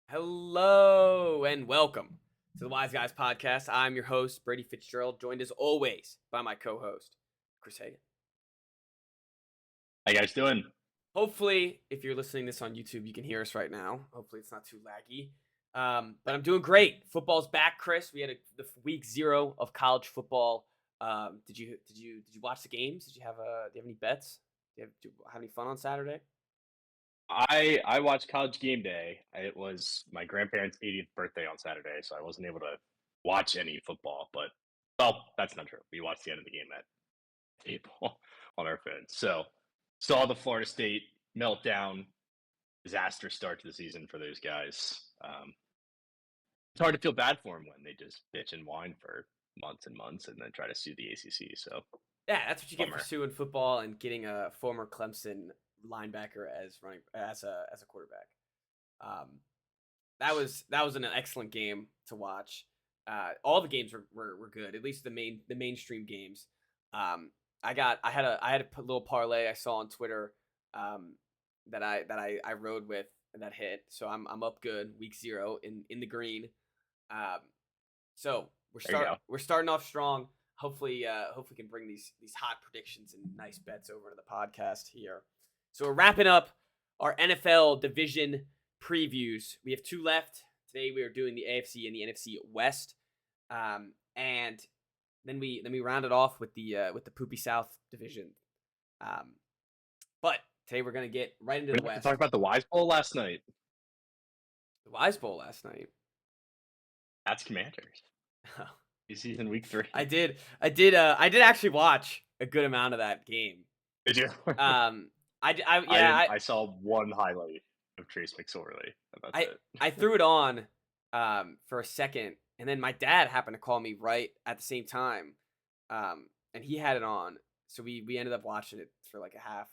Hello and welcome to the Wise Guys podcast. I'm your host, Brady Fitzgerald, joined as always by my co-host, Chris Hagan. How you guys doing? Hopefully, if you're listening to this on YouTube, you can hear us right now. Hopefully, it's not too laggy. But I'm doing great. Football's back, Chris. We had the week 0 of college football. Did you watch the games? Do you have any bets? Do you have any fun on Saturday? I watched College Game Day. It was my grandparents' 80th birthday on Saturday, so I wasn't able to watch any football. But that's not true. We watched the end of the game at table on our phones. So saw the Florida State meltdown, disaster start to the season for those guys. It's hard to feel bad for them when they just bitch and whine for months and months and then try to sue the ACC. So Yeah, that's what you get for bummer. suing football and getting a former Clemson linebacker as a quarterback. That was an excellent game to watch. All the games were good, at least the mainstream games. I had a little parlay I saw on Twitter that I rode with and that hit. So I'm up good week 0 in the green. So we're starting off strong. Hopefully we can bring these hot predictions and nice bets over to the podcast here. So we're wrapping up our NFL division previews. We have 2 left. Today we are doing the AFC and the NFC West. And then we round it off with the Poopy South division. But today we're gonna get right into the West. Talk about the Wise Bowl last night. The Wise Bowl last night. That's Commanders. Season week 3. I did actually watch a good amount of that game. Did you? I saw one highlight of Trace McSorley. I threw it on for a second, and then my dad happened to call me right at the same time, and he had it on, so we ended up watching it for like a half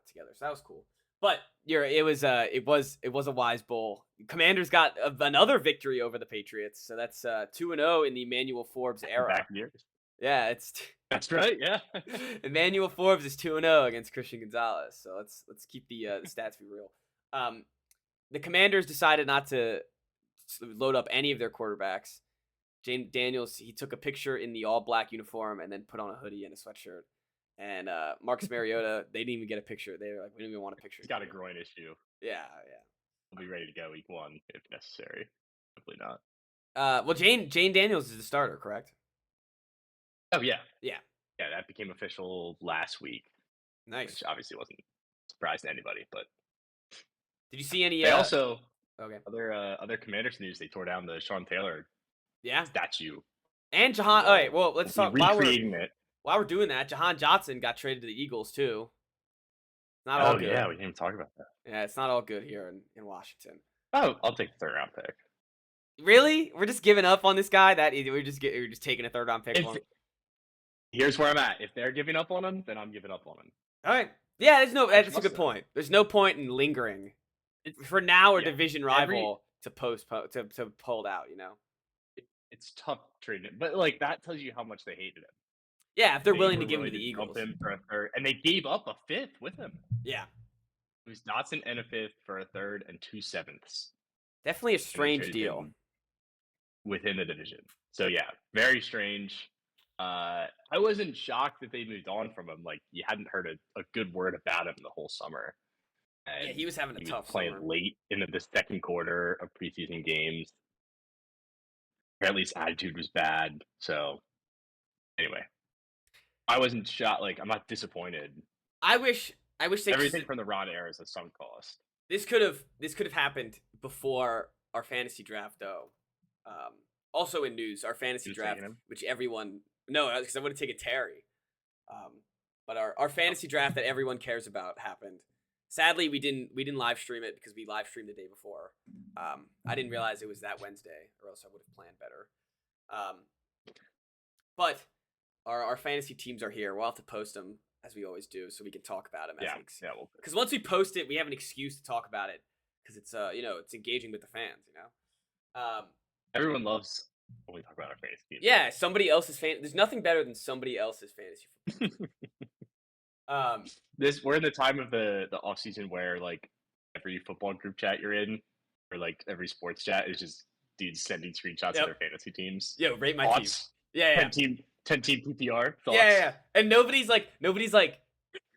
together. So that was cool. But it was a Wise Bowl. Commanders got another victory over the Patriots, so that's 2-0 in the Emmanuel Forbes era. Back years. Yeah, that's right. Yeah, Emmanuel Forbes is 2-0 against Christian Gonzalez. So let's keep the stats be real. The Commanders decided not to load up any of their quarterbacks. Jane Daniels, he took a picture in the all-black uniform and then put on a hoodie and a sweatshirt. And Marcus Mariota, they didn't even get a picture. They were like, we didn't even want a picture. He's got a groin issue. Yeah. We'll be ready to go week 1 if necessary. Hopefully not. Well, Jane Daniels is the starter, correct? Oh, yeah. Yeah, that became official last week. Nice. Which obviously wasn't a surprise to anybody, but did you see any? They also okay. Other Commanders news. They tore down the Sean Taylor statue. And Jahan. All right. Well, let's talk recreating it. While we're doing that, Jahan Johnson got traded to the Eagles too. Not all good. Yeah, we didn't even talk about that. Yeah, it's not all good here in Washington. Oh, I'll take the 3rd round pick. Really? We're just giving up on this guy? We're just taking a 3rd round pick on him? Here's where I'm at. If they're giving up on him, then I'm giving up on him. All right. Yeah, that's a good point. There's no point in lingering. For now, a division rival to pull out, you know? It's tough trading, but like that tells you how much they hated him. Yeah, if they're willing to give him to the Eagles. Him for a 3rd, and they gave up a 5th with him. Yeah. It was Dotson and a 5th for a 3rd and 2 7ths. Definitely a strange deal. Within the division. So yeah, very strange. I wasn't shocked that they moved on from him. Like, you hadn't heard a good word about him the whole summer. And yeah, he was having a tough playing summer. Late into the 2nd quarter of preseason games. Apparently his attitude was bad. So anyway, I wasn't shocked. Like, I'm not disappointed. I wish everything from the Ron era is a sunk cost. This could have happened before our fantasy draft, though. Also in news, our fantasy draft, which everyone because I would have taken Terry. But our fantasy draft that everyone cares about happened. Sadly, we didn't live stream it because we live streamed the day before. I didn't realize it was that Wednesday, or else I would have planned better. But our fantasy teams are here. We'll have to post them as we always do, so we can talk about them. Because once we post it, we have an excuse to talk about it because it's it's engaging with the fans. Everyone loves when we talk about our fantasy teams. Yeah, somebody else's There's nothing better than somebody else's fantasy football. We're in the time of the off season where like every football group chat you're in, or like every sports chat is just dudes sending screenshots of their fantasy teams. Yo, rate my team. Thoughts? Yeah. 10 team PPR. Thoughts? Yeah. And nobody's like,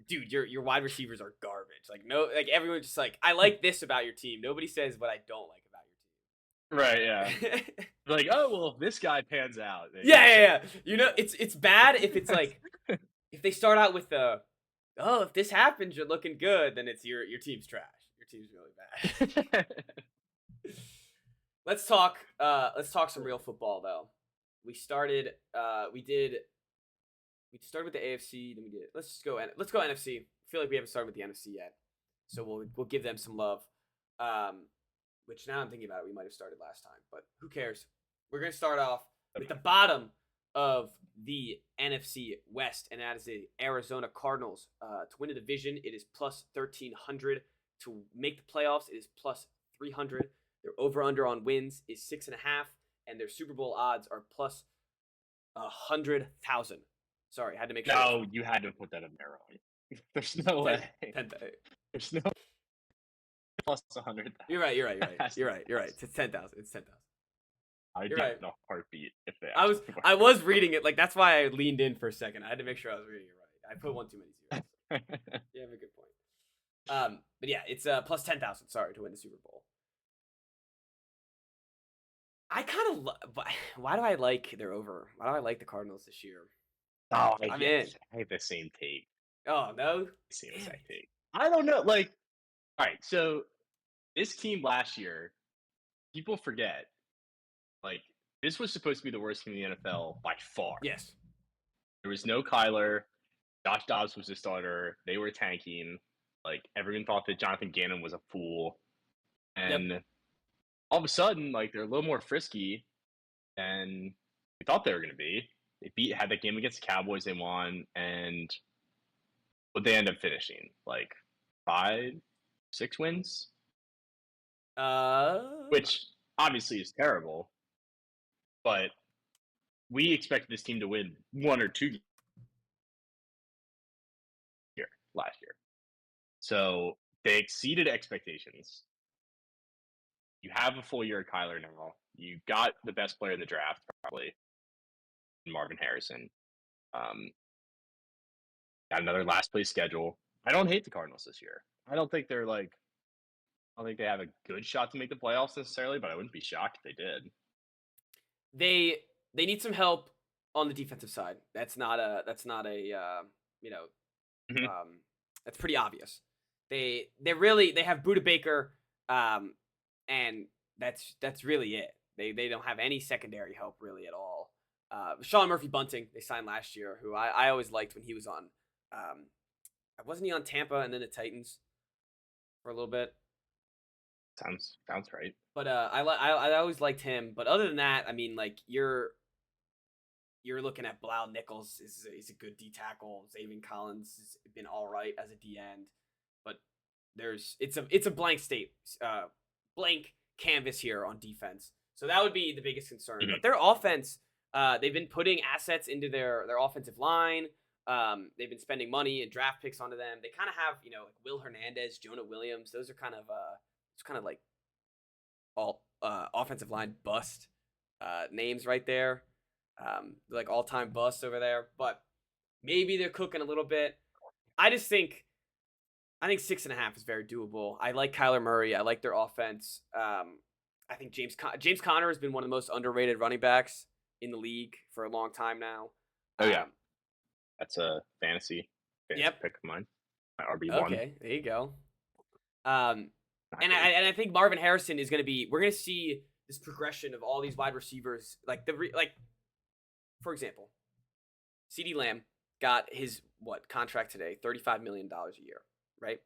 dude, your wide receivers are garbage. Like everyone's just like, I like this about your team. Nobody says what I don't like about Right, yeah. your team. Like, oh well, if this guy pans out. Yeah. You know, it's bad if it's like if they start out with if this happens, you're looking good, then it's your team's trash. Your team's really bad. Let's talk some real football though. We started with the AFC, then let's go NFC. I feel like we haven't started with the NFC yet. So we'll give them some love. Which now I'm thinking about it, we might have started last time, but who cares? We're going to start off with the bottom of the NFC West, and that is the Arizona Cardinals. To win the division, it is plus 1,300. To make the playoffs, it is plus 300. Their over-under on wins is 6.5, and their Super Bowl odds are plus 100,000. Sorry, I had to make sure. No, you had to put that in there wrong. There's no way. There's no plus 100,000. You're right. You're right. It's 10,000. It's 10,000. I'd be in a heartbeat if they. I was reading it, like that's why I leaned in for a second. I had to make sure I was reading it right. I put one too many zeros. You have a good point. But yeah, it's plus 10,000. Sorry, to win the Super Bowl. I kind of why do I like their over? Why do I like the Cardinals this year? Oh, I have the same take. Oh no, Same exact take. I don't know. Like, all right, so this team last year, people forget. Like, this was supposed to be the worst team in the NFL by far. Yes. There was no Kyler. Josh Dobbs was the starter. They were tanking. Like, everyone thought that Jonathan Gannon was a fool. And all of a sudden, like, they're a little more frisky than we thought they were going to be. They had that game against the Cowboys they won, and what they end up finishing? Like, 5, 6 wins? Which obviously is terrible. But we expected this team to win 1 or 2 last year. So they exceeded expectations. You have a full year of Kyler now. You got the best player in the draft, probably, Marvin Harrison. Got another last place schedule. I don't hate the Cardinals this year. I don't think they have a good shot to make the playoffs necessarily, but I wouldn't be shocked if they did. They need some help on the defensive side. That's pretty obvious. They have Budda Baker, and that's really it. They don't have any secondary help really at all. Sean Murphy-Bunting they signed last year, who I always liked when he was on. Wasn't he on Tampa and then the Titans for a little bit? Sounds right. But I always liked him. But other than that, I mean, like you're looking at Bilal Nichols is a good D tackle. Zaven Collins has been all right as a D end, but it's a blank canvas here on defense. So that would be the biggest concern. Mm-hmm. But their offense, they've been putting assets into their offensive line. They've been spending money and draft picks onto them. They kind of have like Will Hernandez, Jonah Williams. Those are kind of like all offensive line bust names right there. Like all-time busts over there, but maybe they're cooking a little bit. I think 6.5 is very doable. I like Kyler Murray. I like their offense. I think James Conner has been one of the most underrated running backs in the league for a long time now. Oh yeah, that's a fantasy pick of mine. My RB1. Okay, there you go. And I think Marvin Harrison is going to be. We're going to see this progression of all these wide receivers. For example, CeeDee Lamb got his contract today? $35 million a year, right?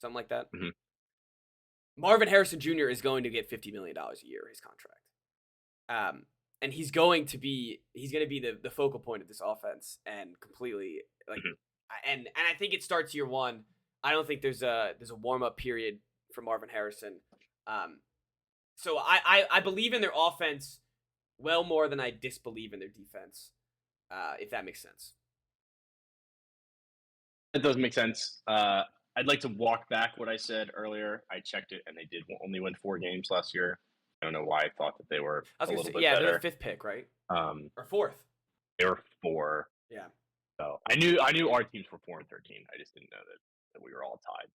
Something like that. Mm-hmm. Marvin Harrison Jr. is going to get $50 million a year, his contract. And he's going to be the focal point of this offense and completely and I think it starts year one. I don't think there's a warm up period for Marvin Harrison. So I believe in their offense well more than I disbelieve in their defense, if that makes sense. It does make sense. I'd like to walk back what I said earlier. I checked it, and they did only win 4 games last year. I don't know why I thought that they were I was a gonna little say, bit yeah, they're the better. 5th pick, right? Um, Or 4th. they were 4. Yeah. So I knew our teams were 4 and 13. I just didn't know that we were all tied.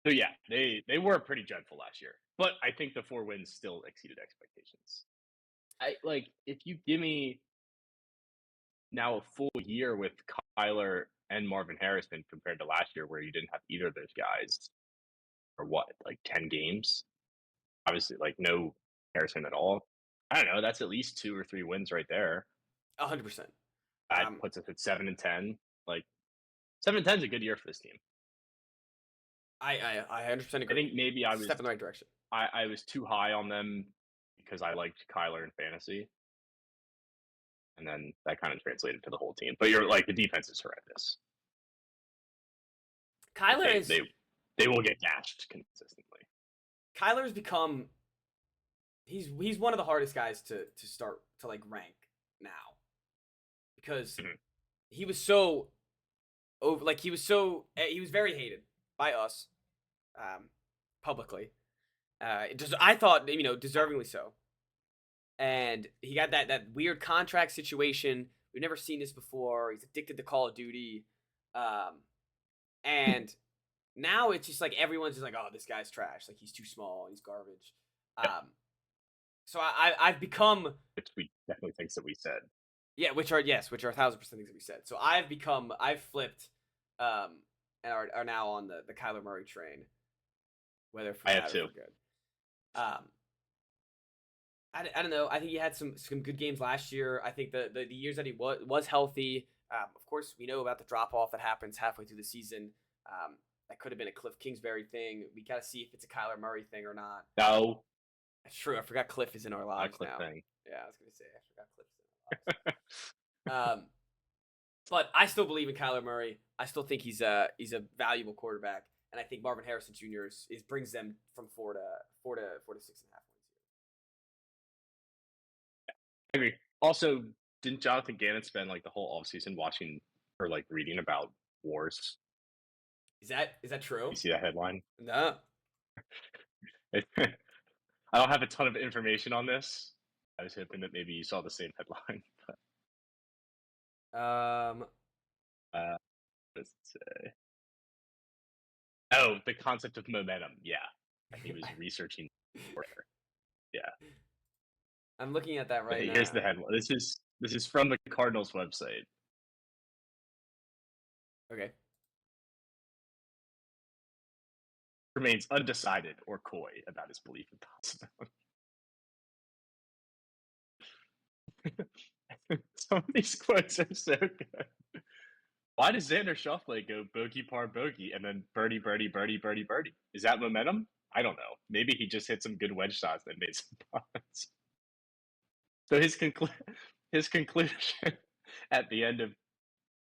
So yeah, they were pretty dreadful last year, but I think the 4 wins still exceeded expectations. If you give me now a full year with Kyler and Marvin Harrison compared to last year where you didn't have either of those guys for what, like 10 games? Obviously, like no Harrison at all. I don't know. That's at least 2 or 3 wins right there. 100%. That puts us at 7 and 10. Like 7 and 10 is a good year for this team. I 100% I agree. think maybe I was Step in the right direction. I was too high on them because I liked Kyler in fantasy, and then that kind of translated to the whole team. But you're like the defense is horrendous. Kyler is They will get gashed consistently. Kyler's become he's one of the hardest guys to start to like rank now because he was so over like he was very hated by us publicly. I thought deservingly so. And he got that weird contract situation. We've never seen this before. He's addicted to Call of Duty. And now it's just like everyone's just like, oh, this guy's trash. Like he's too small. He's garbage. So I've become, which we definitely things that we said. Yeah, which are 1,000% things that we said. So I've flipped, and are now on the Kyler Murray train. Whether for I have too. Good. I don't know. I think he had some good games last year. I think the years that he was healthy. Of course, we know about the drop off that happens halfway through the season. That could have been a Cliff Kingsbury thing. We got to see if it's a Kyler Murray thing or not. No, that's true. I forgot Cliff is in our lives Cliff now. Thing. Yeah, I was gonna say I forgot Cliff's in our lives. But I still believe in Kyler Murray. I still think he's a valuable quarterback, and I think Marvin Harrison Jr. is brings them from 4 to 6.5 wins. I agree. Also, didn't Jonathan Gannon spend like the whole offseason watching or like reading about wars? Is that true? You see that headline? No. I don't have a ton of information on this. I was hoping that maybe you saw the same headline. What does it say? Oh, the concept of momentum. Yeah, he was researching. Yeah, I'm looking at that right now. Here's the headline. This is from the Cardinals website. Okay. Remains undecided or coy about his belief in possibility. Some of these quotes are so good. Why does Xander Schauffele go bogey par bogey and then birdie birdie birdie birdie birdie? Is that momentum? I don't know. Maybe he just hit some good wedge shots that made some putts. So his conclusion at the end of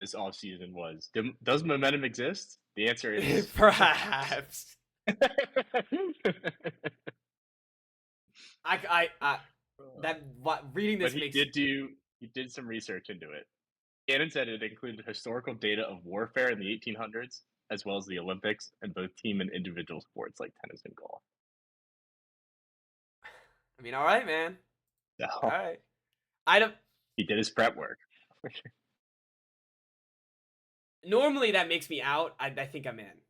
this offseason was: does momentum exist? The answer is perhaps. Reading this but he did some research into it. Gannon said it included historical data of warfare in the 1800s, as well as the Olympics and both team and individual sports like tennis and golf. I mean, all right, man. So, all right. He did his prep work. Normally, that makes me out. I think I'm in.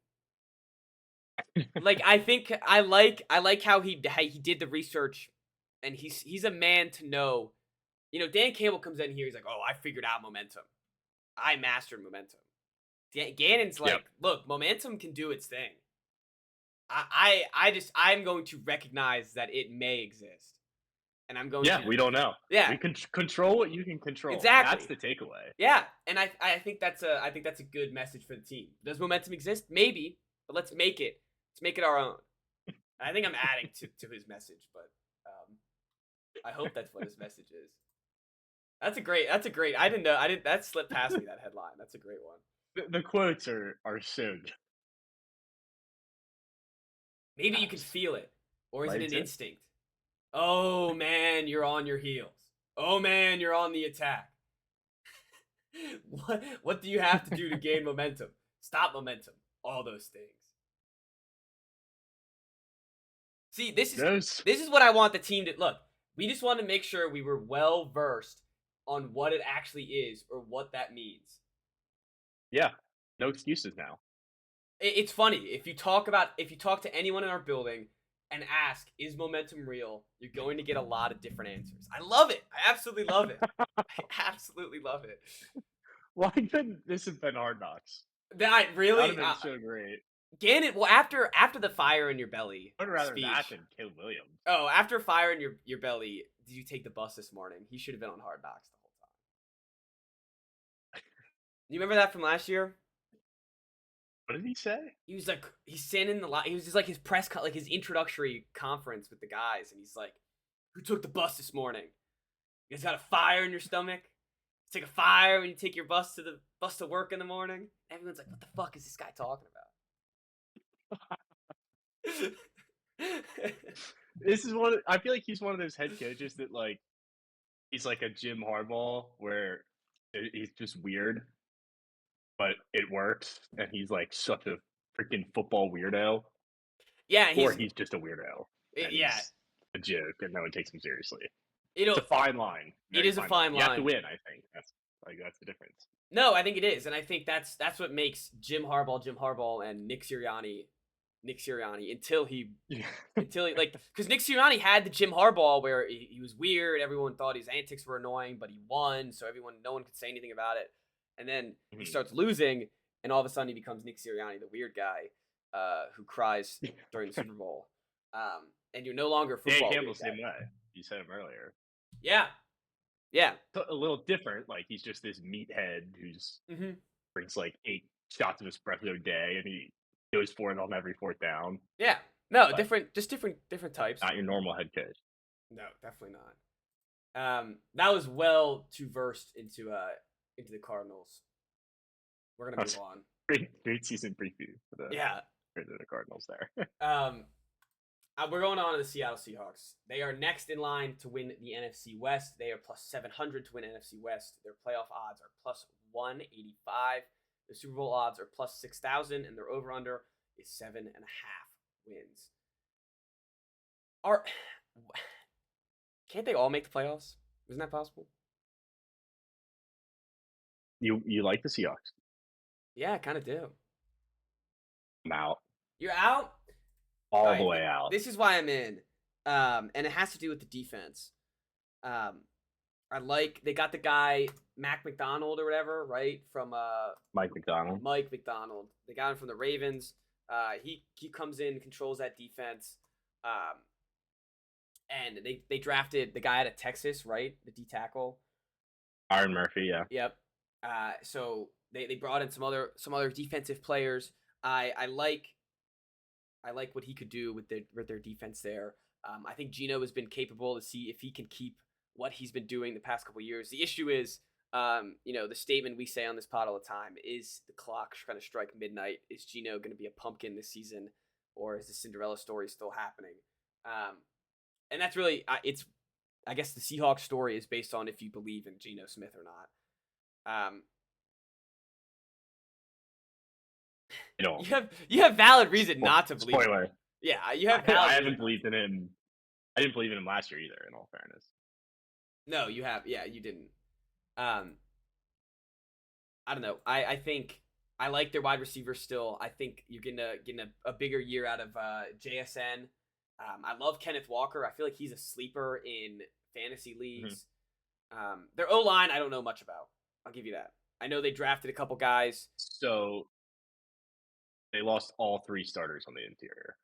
Like, I think I like how he did the research, and he's a man to know. Dan Campbell comes in here. He's like, "Oh, I figured out momentum. I mastered momentum." Gannon's like, "Look, momentum can do its thing. I'm going to recognize that it may exist, and I'm going to." Yeah, we don't know. Yeah, we can control what you can control. Exactly. That's the takeaway. Yeah, and I think that's a good message for the team. Does momentum exist? Maybe, but let's make it our own. I think I'm adding to his message, but I hope that's what his message is. That's a great. I didn't know. That slipped past me. That headline. That's a great one. The quotes are so good. Maybe you can feel it, or is it an instinct? Oh man, you're on your heels. Oh man, you're on the attack. What do you have to do to gain momentum? stop momentum, all those things. See, this is what I want the team to look. We just want to make sure we were well versed on what it actually is or what that means. Yeah, no excuses now. It's funny if you talk to anyone in our building and ask, is momentum real? You're going to get a lot of different answers. I love it. I absolutely love it. I absolutely love it. Why couldn't this have been Hard Knocks? That really, That would have been so great. Gannon. Well, after the fire in your belly I would rather speech. that than Caleb Williams. Oh, after fire in your belly, did you take the bus this morning? He should have been on Hard Knocks the whole time. You remember that from last year? What did he say? He was like, he's standing in the line. He was just like his like his introductory conference with the guys, and he's like, "Who took the bus this morning? You guys got a fire in your stomach? You take a fire when you take your bus to work in the morning?" Everyone's like, "What the fuck is this guy talking about?" This is I feel like he's one of those head coaches that like he's like a Jim Harbaugh where he's just weird, but it works, and he's like such a freaking football weirdo. Yeah, he's just a weirdo. And yeah, he's a joke, and no one takes him seriously. It's a fine line. It is a fine line. You have to win. I think that's the difference. No, I think it is, and I think that's what makes Jim Harbaugh, and Nick Sirianni until he like, because Nick Sirianni had the Jim Harbaugh where he was weird, everyone thought his antics were annoying, but he won, so no one could say anything about it, and then he starts losing, and all of a sudden he becomes Nick Sirianni, the weird guy who cries during the Super Bowl, and you're no longer football. Dan Campbell's the same way. You said him earlier. Yeah. A little different. Like he's just this meathead who's drinks like 8 shots of espresso a day, and he goes for it on every 4th down. Yeah. No, different types. Not your normal head coach. No, definitely not. That was well too versed into the Cardinals. We're gonna move on. Great season preview for the Cardinals there. We're going on to the Seattle Seahawks. They are next in line to win the NFC West. They are plus 700 to win NFC West. Their playoff odds are plus 185. Their Super Bowl odds are plus 6,000, and their over/under is 7.5 wins. Can't they all make the playoffs? Isn't that possible? You like the Seahawks? Yeah, I kind of do. I'm out. You're out? All the way out. This is why I'm in. And it has to do with the defense. They got the guy Mac McDonald or whatever, right? From Mike McDonald. Mike McDonald. They got him from the Ravens. He concomes in, controls that defense. And they drafted the guy out of Texas, right? The D tackle. Aaron Murphy, yeah. Yep. So they brought in some other defensive players. I like what he could do with their defense there. I think Geno has been capable to see if he can keep what he's been doing the past couple of years. The issue is, the statement we say on this pod all the time is the clock going to strike midnight. Is Geno going to be a pumpkin this season, or is the Cinderella story still happening? And that's really, I guess the Seahawks story is based on if you believe in Geno Smith or not. You have valid reason not to believe. Spoiler. Him. Yeah, you have. Valid I haven't believed in him. I didn't believe in him last year either. In all fairness. No, you have. Yeah, you didn't. I don't know. I think I like their wide receivers still. I think you're getting a bigger year out of JSN. I love Kenneth Walker. I feel like he's a sleeper in fantasy leagues. Their O-line, I don't know much about. I'll give you that. I know they drafted a couple guys. So they lost all 3 starters on the interior.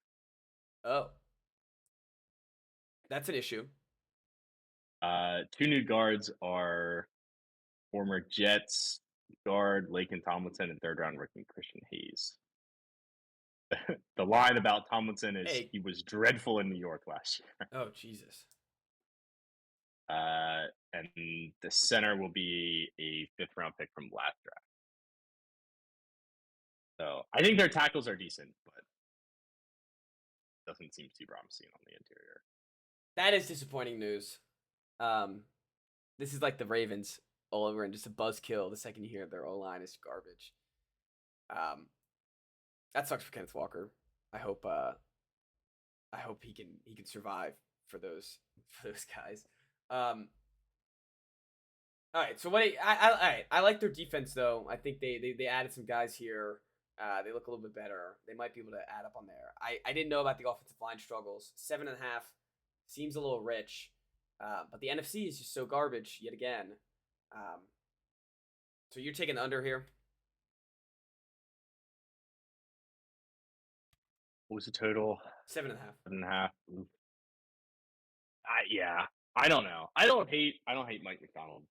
Oh. That's an issue. 2 new guards are former Jets guard Laken Tomlinson and 3rd-round rookie Christian Hayes. The line about Tomlinson is he was dreadful in New York last year. Oh, Jesus. And the center will be a 5th-round pick from last draft. So I think their tackles are decent, but doesn't seem too promising on the interior. That is disappointing news. This is like the Ravens all over and just a buzzkill the second you hear their O-line is garbage. That sucks for Kenneth Walker. I hope he can survive for those guys. All right, so all right, I like their defense though. I think they added some guys here. They look a little bit better. They might be able to add up on there. I didn't know about the offensive line struggles. 7.5 seems a little rich, but the NFC is just so garbage yet again. So you're taking the under here. What was the total? 7.5. 7.5. Yeah, I don't know. I don't hate Mike McDonald.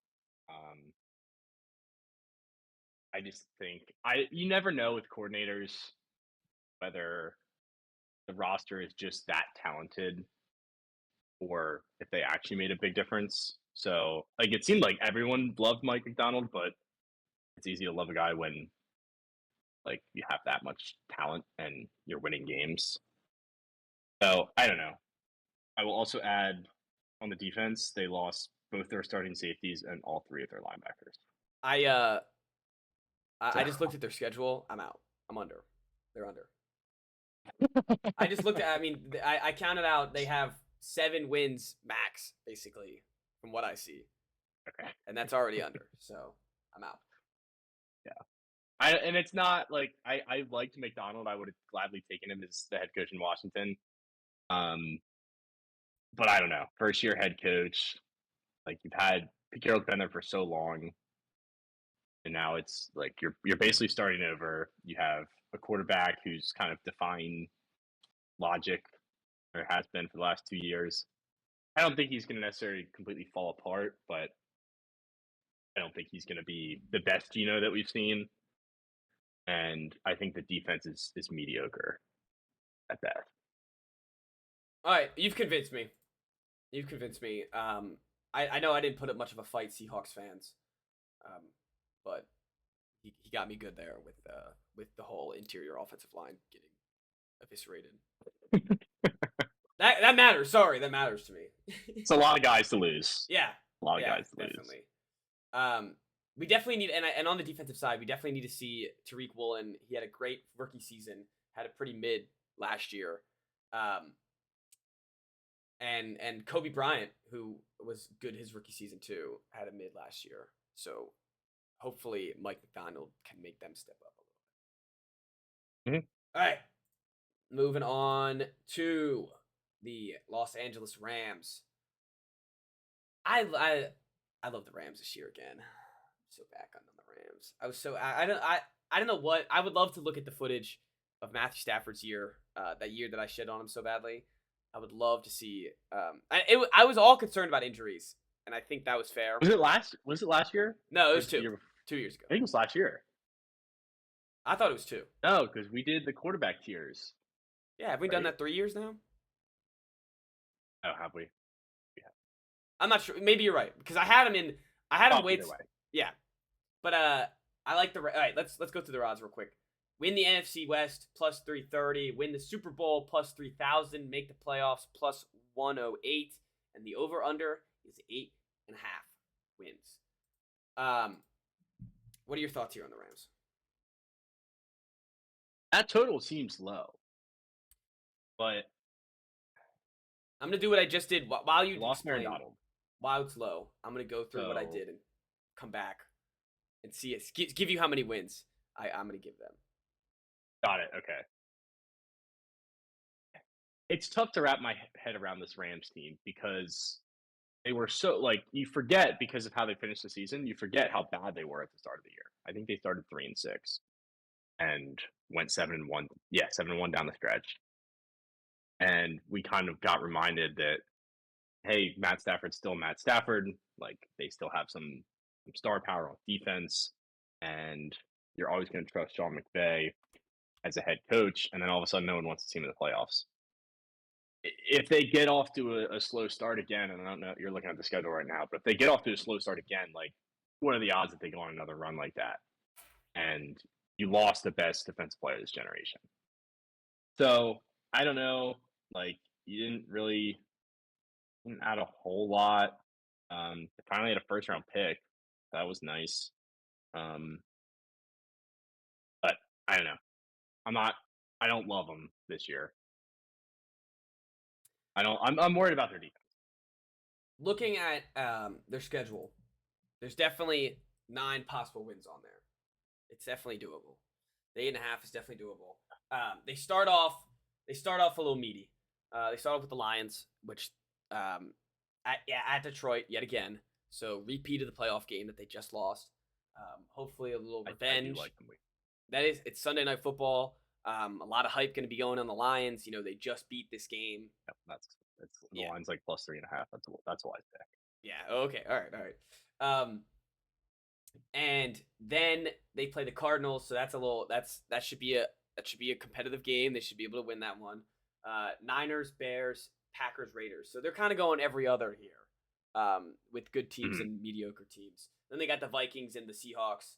I just think you never know with coordinators whether the roster is just that talented or if they actually made a big difference. So like it seemed like everyone loved Mike McDonald, but it's easy to love a guy when like you have that much talent and you're winning games. So I don't know. I will also add on the defense, they lost both their starting safeties and all three of their linebackers. I just looked at their schedule. I'm out. I'm under. They're under. I just looked at. I mean, I counted out. They have 7 wins max, basically, from what I see. Okay. And that's already under. So I'm out. Yeah. And it's not like I liked McDonald. I would have gladly taken him as the head coach in Washington. But I don't know. First year head coach, like you've had Pete Carroll's been there for so long, and now it's like you're basically starting over. You have a quarterback who's kind of defying logic, or has been for the last 2 years. I don't think he's going to necessarily completely fall apart, but I don't think he's going to be the best Geno that we've seen. And I think the defense is mediocre at best. All right, you've convinced me. You've convinced me. I know I didn't put up much of a fight, Seahawks fans, but he got me good there with the whole interior offensive line getting eviscerated. that matters. Sorry, that matters to me. It's a lot of guys to lose. Yeah, a lot of guys to definitely. Lose. We definitely need, and on the defensive side, we definitely need to see Tariq Woolen. He had a great rookie season, had a pretty mid last year. And Kobe Bryant, who was good his rookie season too, had a mid last year. So hopefully Mike McDonald can make them step up a little bit. Mm-hmm. All right. Moving on to the Los Angeles Rams. I love the Rams this year again. I'm so back on the Rams. I was so I don't know what I would love to look at the footage of Matthew Stafford's year, that year that I shit on him so badly. I would love to see. I was all concerned about injuries, and I think that was fair. Was it last year? No, it was 2 years ago. I think it was last year. I thought it was 2. No, because we did the quarterback tiers. Yeah, have we done that 3 years now? Oh, have we? Yeah. I'm not sure. Maybe you're right because I had him in. I had him wait. Yeah, but I like the. All right, let's go through the odds real quick. Win the NFC West plus 330. Win the Super Bowl plus 3,000. Make the playoffs plus 108. And the over/under is 8.5 wins. What are your thoughts here on the Rams? That total seems low, but I'm gonna do what I just did while you lost explain. Donald. While it's low, I'm gonna go through what I did and come back and see it. Give you how many wins I'm gonna give them. Got it. Okay. It's tough to wrap my head around this Rams team because they were so like you forget because of how they finished the season. You forget how bad they were at the start of the year. I think they started 3-6 and went 7-1. Yeah, 7-1 down the stretch. And we kind of got reminded that, hey, Matt Stafford's still Matt Stafford. Like they still have some star power on defense, and you're always going to trust Sean McVay as a head coach. And then all of a sudden, no one wants to see him in the playoffs. If they get off to a slow start again, and I don't know, you're looking at the schedule right now, but if they get off to a slow start again, like what are the odds that they go on another run like that? And you lost the best defensive player of this generation. So I don't know. Like you didn't add a whole lot. They finally had a first round pick. That was nice. But I don't know. I'm not. I don't love them this year. I don't. I'm worried about their defense. Looking at their schedule, there's definitely 9 possible wins on there. It's definitely doable. The 8.5 is definitely doable. They start off a little meaty. They start off with the Lions, which at Detroit yet again. So repeat of the playoff game that they just lost. Hopefully a little revenge. I do like them. It's Sunday Night Football. A lot of hype going to be going on the Lions. They just beat this game. Yep, the line's like plus 3.5. That's why I pick. Yeah. Okay. All right. And then they play the Cardinals, so that should be a competitive game. They should be able to win that one. Niners, Bears, Packers, Raiders. So they're kind of going every other here, with good teams and mediocre teams. Then they got the Vikings and the Seahawks,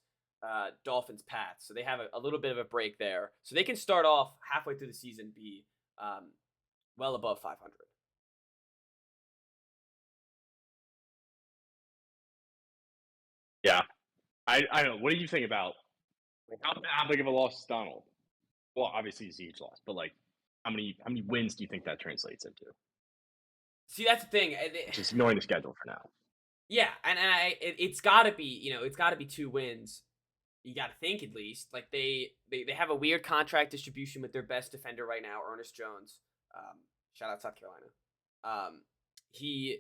Dolphins, Pats. So they have a little bit of a break there. So they can start off halfway through the season be well above 500. Yeah, I don't know. What do you think about how big of a loss is Donald? Well, obviously it's a huge loss, but like, how many wins do you think that translates into? See, that's the thing. Just ignoring the schedule for now. Yeah, and it's got to be it's got to be 2 wins. You got to think at least. Like they have a weird contract distribution with their best defender right now, Ernest Jones. Shout out South Carolina. He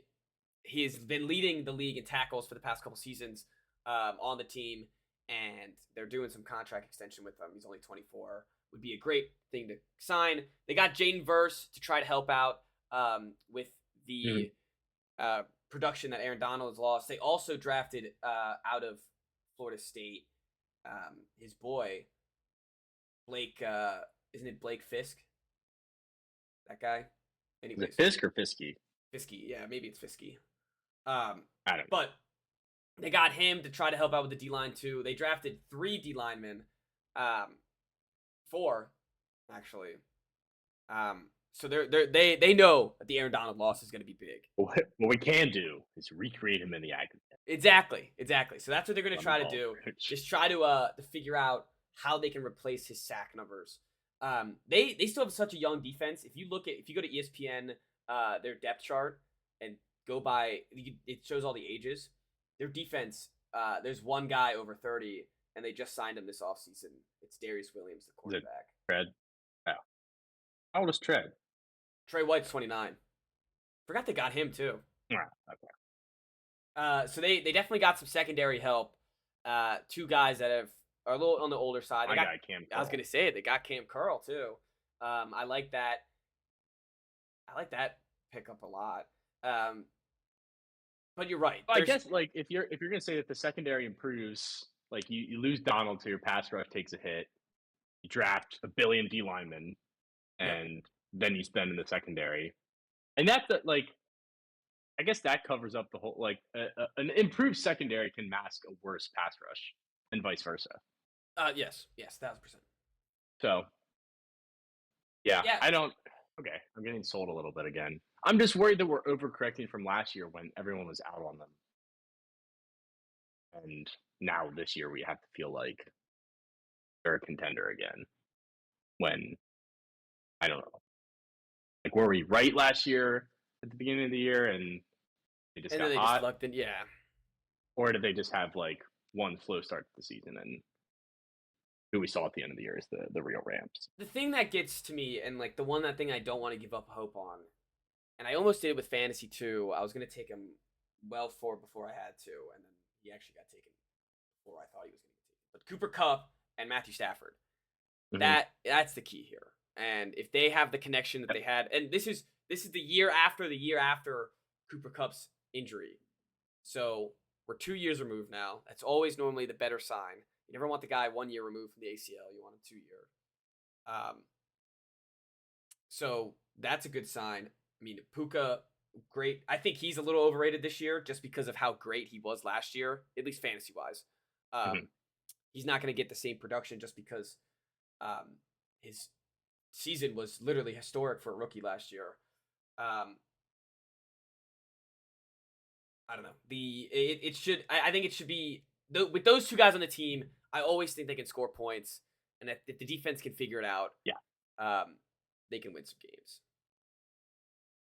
has been leading the league in tackles for the past couple seasons on the team, and they're doing some contract extension with him. He's only 24. Would be a great thing to sign. They got Jaden Verse to try to help out with the production that Aaron Donald has lost. They also drafted out of Florida State his boy Blake. Isn't it Blake Fisk? That guy. Anyways, Is it Fisk or Fisky? Fisky, yeah, maybe it's Fisky. I don't know. But they got him to try to help out with the D-line too. They drafted 3 D linemen, 4 actually. So they know that the Aaron Donald loss is going to be big. What we can do is recreate him in the aggregate. Exactly. So that's what they're going to try to do. Just try to figure out how they can replace his sack numbers. They still have such a young defense. If you go to ESPN, their depth chart and go by, it shows all the ages. Their defense, there's one guy over 30, and they just signed him this offseason. It's Darius Williams, the quarterback. Tread. Oh. How old is Tread? Trey White's 29. Forgot they got him too. Okay. So they definitely got some secondary help. 2 guys that are a little on the older side. My guy Cam Curl. I was gonna say it. They got Cam Curl too. I like that. I like that pickup a lot. But you're right. Well, I guess like if you're gonna say that the secondary improves, like you lose Donald, so your pass rush takes a hit. You draft a billion D linemen, and then you spend in the secondary, and that's like, I guess that covers up the whole like an improved secondary can mask a worse pass rush, and vice versa. Yes, 1,000%. So, yeah, I don't. Okay, I'm getting sold a little bit again. I'm just worried that we're overcorrecting from last year when everyone was out on them, and now this year we have to feel like they're a contender again. When I don't know, like were we right last year at the beginning of the year and they just got hot? Or did they just have like one slow start to the season and who we saw at the end of the year is the real Rams? The thing that gets to me, and like that thing I don't want to give up hope on, and I almost did it with fantasy too. I was gonna take him before I had to, and then he actually got taken before I thought he was gonna get taken. But Cooper Kupp and Matthew Stafford, that's the key here. And if they have the connection that they had, and this is the year after Cooper Kupp's injury, so we're 2 years removed now. That's always normally the better sign. You never want the guy 1 year removed from the ACL. You want him 2 year. So that's a good sign. I mean, Puka, great. I think he's a little overrated this year just because of how great he was last year, at least fantasy wise. He's not going to get the same production just because his season was literally historic for a rookie last year. I don't know. I think it should be with those 2 guys on the team. I always think they can score points, And if the defense can figure it out, they can win some games.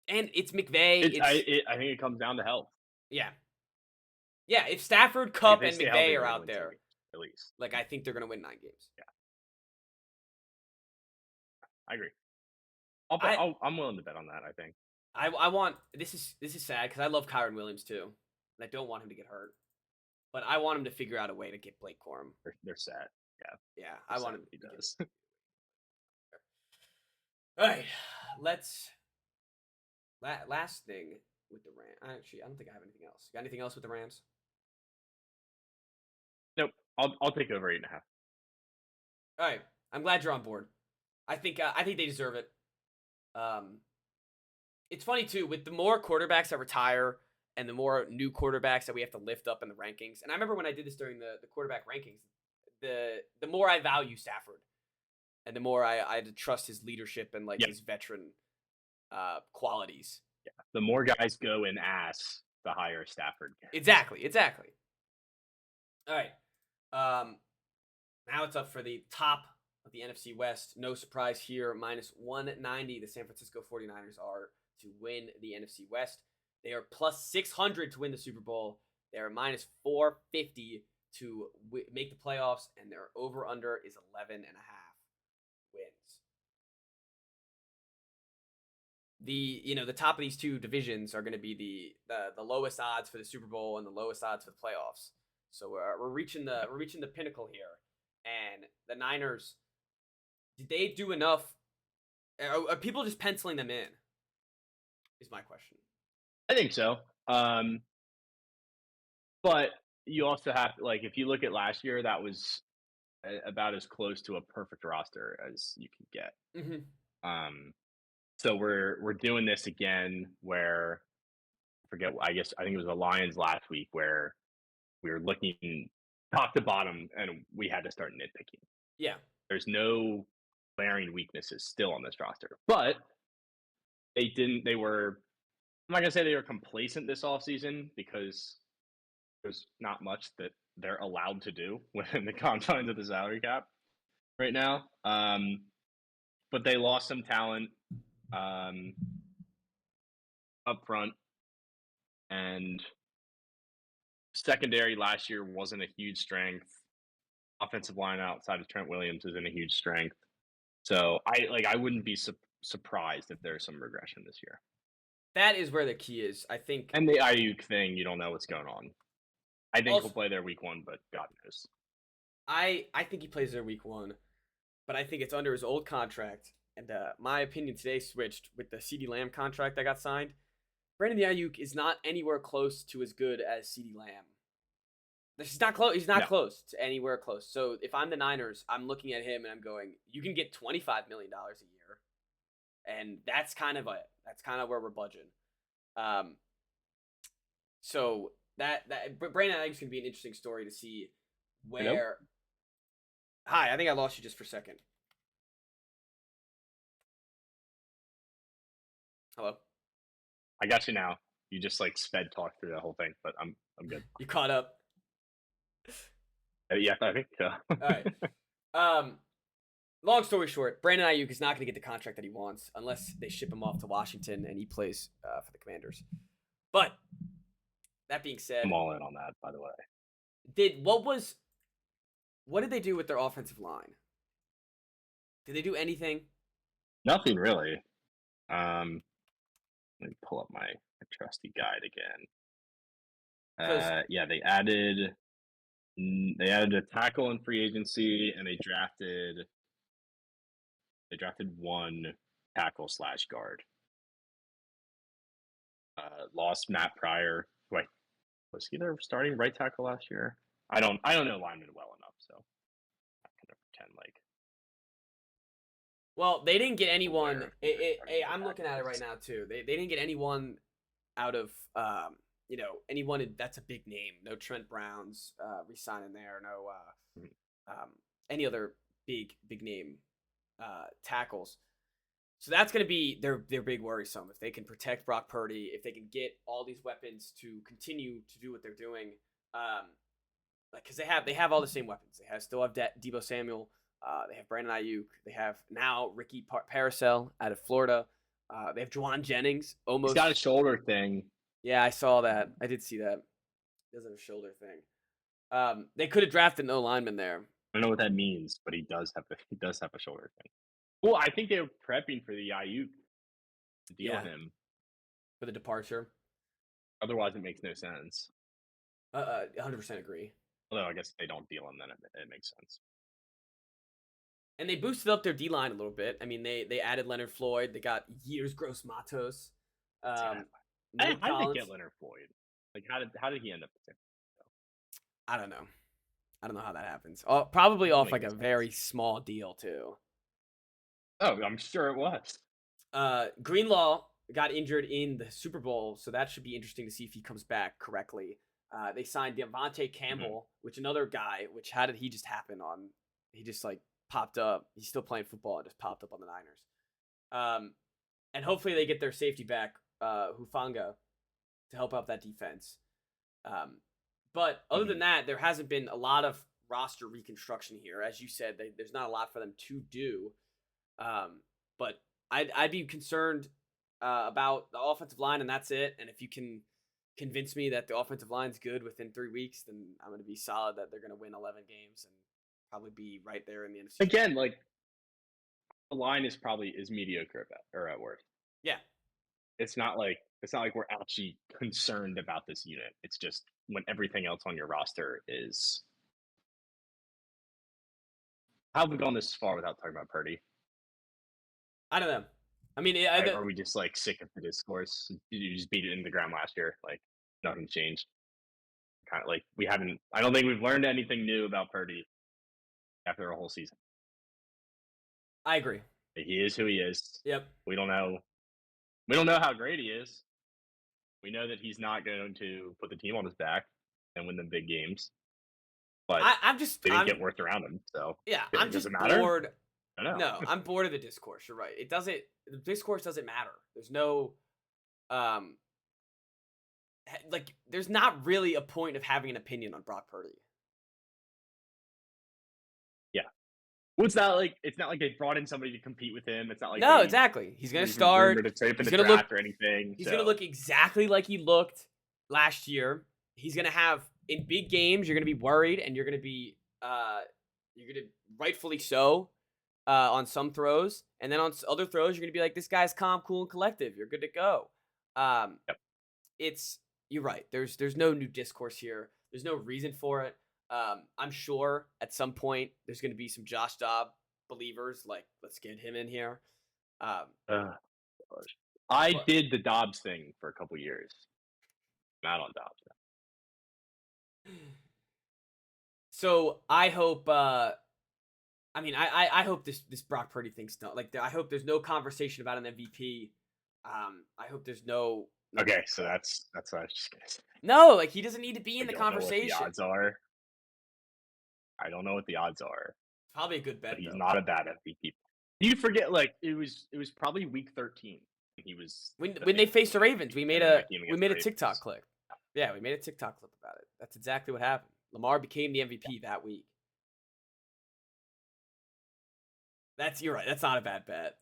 And it's McVay. I think it comes down to health. Yeah. Yeah, if Stafford, If Kupp, they and stay healthy, McVay they're are gonna out win 10 there, games, at least. like, I think they're going to win 9 games. Yeah. I agree. I'm willing to bet on that, I think. I want this is sad because I love Kyron Williams too, and I don't want him to get hurt, but I want him to figure out a way to get Blake Corum. They're sad. Yeah, They're I want sad him. if he does. All right, let's last thing with the Rams. Actually, I don't think I have anything else. You got anything else with the Rams? Nope. I'll take over 8.5. All right, I'm glad you're on board. I think they deserve it. It's funny too, with the more quarterbacks that retire and the more new quarterbacks that we have to lift up in the rankings. And I remember when I did this during the quarterback rankings, the more I value Stafford and the more I had to trust his leadership and his veteran qualities. Yeah. The more guys go in ass, the higher Stafford gets. Exactly. All right. Now it's up for the top of the NFC West. No surprise here. -190. The San Francisco 49ers are to win the NFC West. They are +600 to win the Super Bowl. They are -450 to make the playoffs, and their over-under is 11.5 wins. The top of these two divisions are going to be the lowest odds for the Super Bowl and the lowest odds for the playoffs. So we're reaching the pinnacle here, and the Niners. Did they do enough? Are people just penciling them in? Is my question. I think so. But you also have to, if you look at last year, that was about as close to a perfect roster as you could get. Mm-hmm. So we're doing this again where I think it was the Lions last week where we were looking top to bottom and we had to start nitpicking. Yeah. There's no glaring weaknesses still on this roster. But I'm not going to say they were complacent this offseason because there's not much that they're allowed to do within the confines of the salary cap right now. But they lost some talent up front, and secondary last year wasn't a huge strength. Offensive line outside of Trent Williams isn't a huge strength. So I wouldn't be surprised if there's some regression this year. That is where the key is, I think. And the Ayuk thing, you don't know what's going on. I think he'll play there week 1, but God knows. I think he plays there week 1, but I think it's under his old contract. And my opinion today switched with the CeeDee Lamb contract that got signed. Brandon Ayuk is not anywhere close to as good as CeeDee Lamb. He's not close. He's not close to anywhere close. So if I'm the Niners, I'm looking at him and I'm going, you can get $25 million a year, and that's kind of where we're budgeting. So that Brandon Ayuk's gonna be an interesting story to see where. Hello? Hi, I think I lost you just for a second. Hello. I got you now. You just sped talk through the whole thing, but I'm good. You caught up. Yeah, I think so. All right. Long story short, Brandon Ayuk is not going to get the contract that he wants unless they ship him off to Washington and he plays for the Commanders. But that being said, I'm all in on that. By the way, what did they do with their offensive line? Did they do anything? Nothing really. Let me pull up my trusty guide again. Yeah, they added a tackle in free agency, and they drafted one tackle / guard. Lost Matt Pryor. Wait, was he their starting right tackle last year? I don't know linemen well enough, so I'm not gonna pretend like. Well, they didn't get anyone. I'm looking at it right now too. They didn't get anyone out of anyone that's a big name. No Trent Browns re-signing there. No any other big name tackles. So that's going to be their big worrisome. If they can protect Brock Purdy, if they can get all these weapons to continue to do what they're doing, because they have all the same weapons. They still have Deebo Samuel. They have Brandon Ayuk. They have now Ricky Paracel out of Florida. They have Juwan Jennings. He's got a shoulder thing. Yeah, I saw that. I did see that. He does have a shoulder thing. They could have drafted an O lineman there. I don't know what that means, but he does have a shoulder thing. Well, I think they were prepping for the Ayuk to deal with him. For the departure. Otherwise, it makes no sense. 100% agree. Although I guess if they don't deal him, then it makes sense. And they boosted up their D-line a little bit. I mean, they added Leonard Floyd. They got Years Gross Matos. How did they get Leonard Floyd? Like, how did he end up there? I don't know. I don't know how that happens. Probably off like a very small deal too. Oh, I'm sure it was. Greenlaw got injured in the Super Bowl, so that should be interesting to see if he comes back correctly. They signed Devontae Campbell, which another guy. Which how did he just happen on? He just like popped up. He's still playing football and just popped up on the Niners. And hopefully they get their safety back, Hufanga, to help out that defense. But other than that, there hasn't been a lot of roster reconstruction here. As you said, there's not a lot for them to do. But I'd be concerned about the offensive line, and that's it. And if you can convince me that the offensive line's good within 3 weeks, then I'm going to be solid that they're going to win 11 games and probably be right there in the NFC. Again, like the line is mediocre at worst. Yeah. It's not like we're actually concerned about this unit. It's just when everything else on your roster is. How have we gone this far without talking about Purdy? I don't know. I mean, are we just like sick of the discourse? You just beat it into the ground last year. Like nothing changed. Kind of like we haven't. I don't think we've learned anything new about Purdy after a whole season. I agree. He is who he is. Yep. We don't know how great he is. We know that he's not going to put the team on his back and win the big games. But I'm didn't get worked around him. So yeah, I'm just bored. No, I'm bored of the discourse. You're right. The discourse doesn't matter. There's no, there's not really a point of having an opinion on Brock Purdy. Yeah. Well, it's not like they brought in somebody to compete with him. It's not like exactly. He's gonna start. He's gonna look or anything. He's gonna look exactly like he looked last year. He's gonna have in big games. You're gonna be worried, and you're gonna be rightfully so. On some throws, and then on other throws, you're gonna be like, "This guy's calm, cool, and collective. You're good to go." Yep. You're right. There's no new discourse here. There's no reason for it. I'm sure at some point there's gonna be some Josh Dobbs believers like, let's get him in here. I did the Dobbs thing for a couple years. Not on Dobbs. So I hope. I hope this Brock Purdy thing's done. Like, I hope there's no conversation about an MVP. I hope there's no. Okay, so that's what I was just gonna say. No, like he doesn't need to be in the conversation. Know what the odds are. I don't know what the odds are. Probably a good bet. But he's not a bad MVP. You forget, like it was probably week 13. He was when they faced the Ravens. We made a TikTok clip. Yeah, we made a TikTok clip about it. That's exactly what happened. Lamar became the MVP that week. You're right. That's not a bad bet.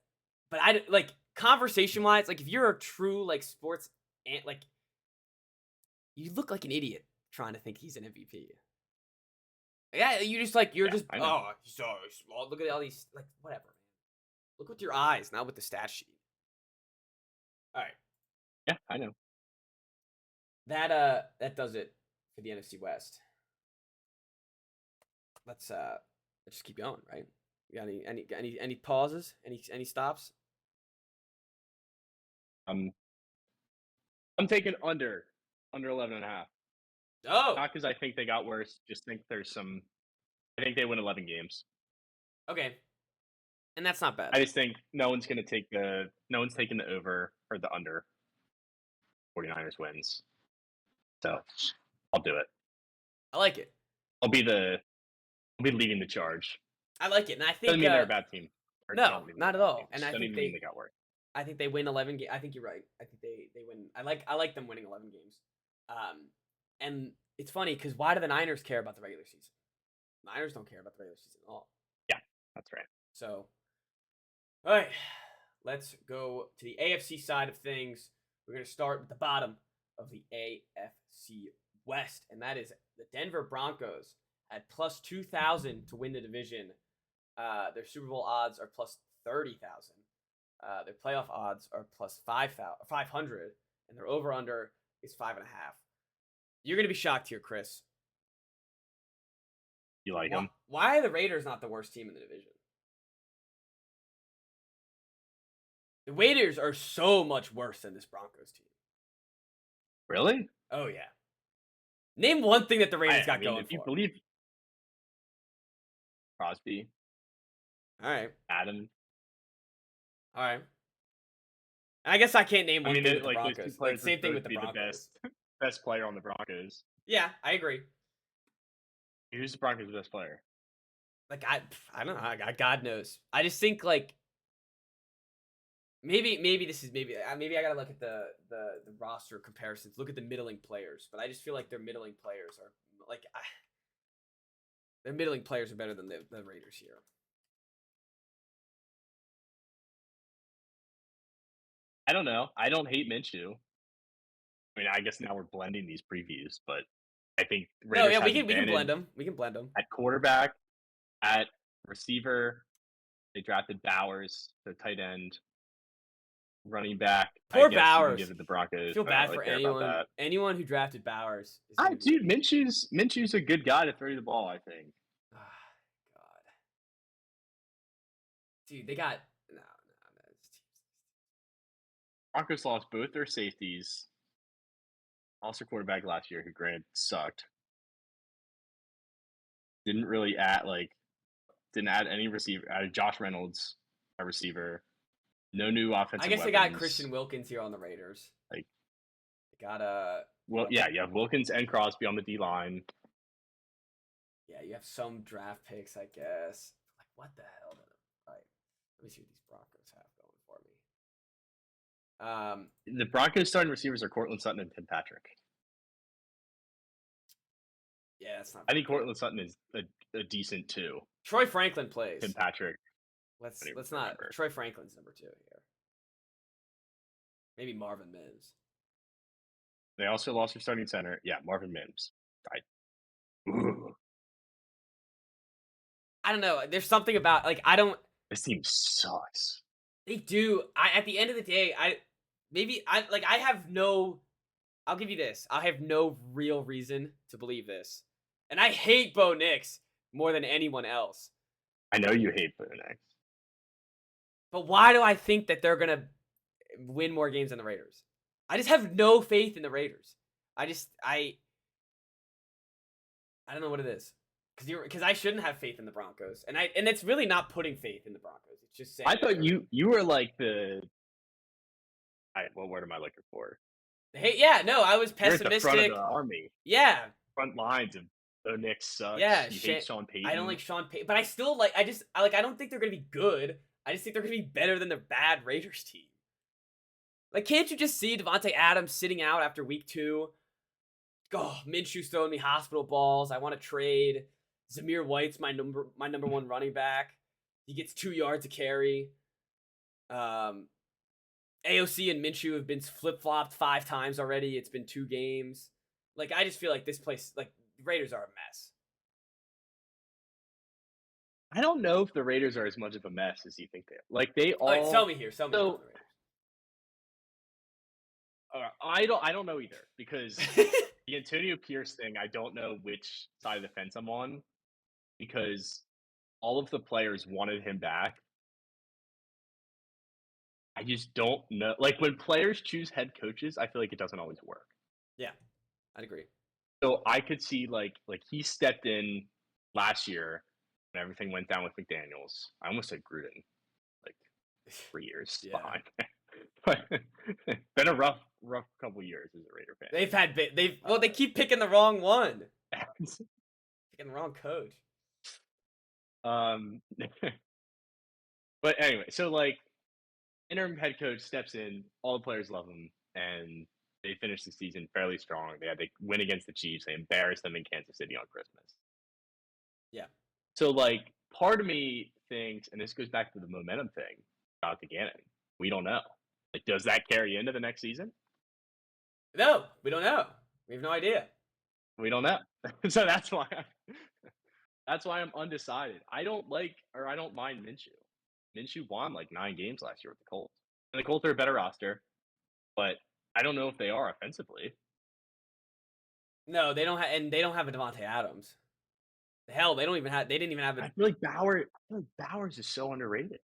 But I like conversation wise, like if you're a true like sports like you look like an idiot trying to think he's an MVP. Yeah, you just like look at all these like whatever, man. Look with your eyes, not with the stat sheet. All right. Yeah, I know. That does it for the NFC West. Let's just keep going, right? You got any pauses? Any stops? I'm taking under 11.5. Oh, not because I think they got worse. Just think I think they win 11 games. Okay, and that's not bad. I just think no one's taking the over or the under. 49ers wins, so I'll do it. I like it. I'll be leading the charge. I like it, and I think doesn't mean they're a bad team. No, not at all. And I think they got worse. I think they win 11 games. I think you're right. I think they win. I like them winning 11 games. And it's funny because why do the Niners care about the regular season? The Niners don't care about the regular season at all. Yeah. That's right. So, all right, let's go to the AFC side of things. We're going to start with the bottom of the AFC West, and that is the Denver Broncos at plus 2,000 to win the division. Their Super Bowl odds are plus 30,000. Their playoff odds are plus 500, and their over/under is 5.5. You're going to be shocked here, Chris. You like them? Why are the Raiders not the worst team in the division? The Raiders are so much worse than this Broncos team. Really? Oh, yeah. Name one thing that the Raiders got going if you for. believe Crosby, All right. Adam. All right. I guess I can't name one thing with the Like those Broncos. two players Like, same thing with the be Broncos. the best player on the Broncos. Yeah, I agree. Who's the Broncos' best player? Like, I don't know. God knows. I just think, like, maybe I gotta look at the roster comparisons. Look at the middling players, but I just feel like their middling players are like their middling players are better than the Raiders here. I don't know. I don't hate Minshew. I mean, I guess now we're blending these previews, but I think Raiders No, yeah, have we can blend them. We can blend them at quarterback, at receiver. They drafted Bowers, the tight end, running back. Poor I guess Bowers. You can give it the Broncos. I feel bad for anyone who drafted Bowers. Dude, Minshew's a good guy to throw you the ball. I think. Oh, God, dude, they got no. Broncos lost both their safeties. Lost their quarterback last year, who granted sucked. Didn't add any receiver. Added Josh Reynolds, a receiver. No new offensive. I guess weapons. they got Christian Wilkins here on the Raiders. Like, they got you have Wilkins and Crosby on the D line. Yeah, you have some draft picks, I guess. Like, what the hell? Right. Let me see what these Broncos have going for me. The Broncos starting receivers are Cortland Sutton and Tim Patrick. Yeah, that's not. I think Cortland Sutton is a decent 2. Troy Franklin plays. Tim Patrick. Let's not. Remember. Troy Franklin's number 2 here. Maybe Marvin Mims. They also lost their starting center. Yeah, Marvin Mims. I don't know. There's something about I don't. This team sucks. They do. At the end of the day, I have no. I'll give you this. I have no real reason to believe this, and I hate Bo Nix more than anyone else. I know you hate Bo Nix, but why do I think that they're gonna win more games than the Raiders? I just have no faith in the Raiders. I don't know what it is. Because I shouldn't have faith in the Broncos, and it's really not putting faith in the Broncos. It's just saying. I thought you were like the. What word am I looking for? Hey, yeah, no, I was pessimistic. You're at the front of the army. Yeah. Front lines of Bo Nix sucks. Yeah, you hate Sean Payton. I don't like Sean Payton, but I still like. I don't think they're gonna be good. I just think they're gonna be better than the bad Raiders team. Like, can't you just see Devontae Adams sitting out after week 2? Oh, Minshew's throwing me hospital balls. I want to trade. Zamir White's my number 1 running back. He gets 2 yards a carry. AOC and Minshew have been flip-flopped 5 times already. It's been 2 games. Like, I just feel like this place, like, the Raiders are a mess. I don't know if the Raiders are as much of a mess as you think they are. Like, they all. All right, tell me here. Tell me about the Raiders. I don't know either, because the Antonio Pierce thing, I don't know which side of the fence I'm on, because all of the players wanted him back. I just don't know. Like, when players choose head coaches, I feel like it doesn't always work. Yeah, I'd agree. So I could see like he stepped in last year when everything went down with McDaniels. I almost said Gruden, like 3 years behind. But been a rough couple years as a Raider fan. They keep picking the wrong one. Picking the wrong coach. But anyway, so like interim head coach steps in, all the players love him, and they finished the season fairly strong. They had to win against the Chiefs. They embarrassed them in Kansas City on Christmas. Yeah. So like part of me thinks, and this goes back to the momentum thing about the Gannon. We don't know. Like, does that carry into the next season? No, we don't know. We have no idea. We don't know. So that's why I'm undecided. I don't mind Minshew. Minshew won like 9 games last year with the Colts. And the Colts are a better roster, but I don't know if they are offensively. No, they don't have, and they don't have a Devontae Adams. Hell, they didn't even have I a. feel like Bowers is so underrated.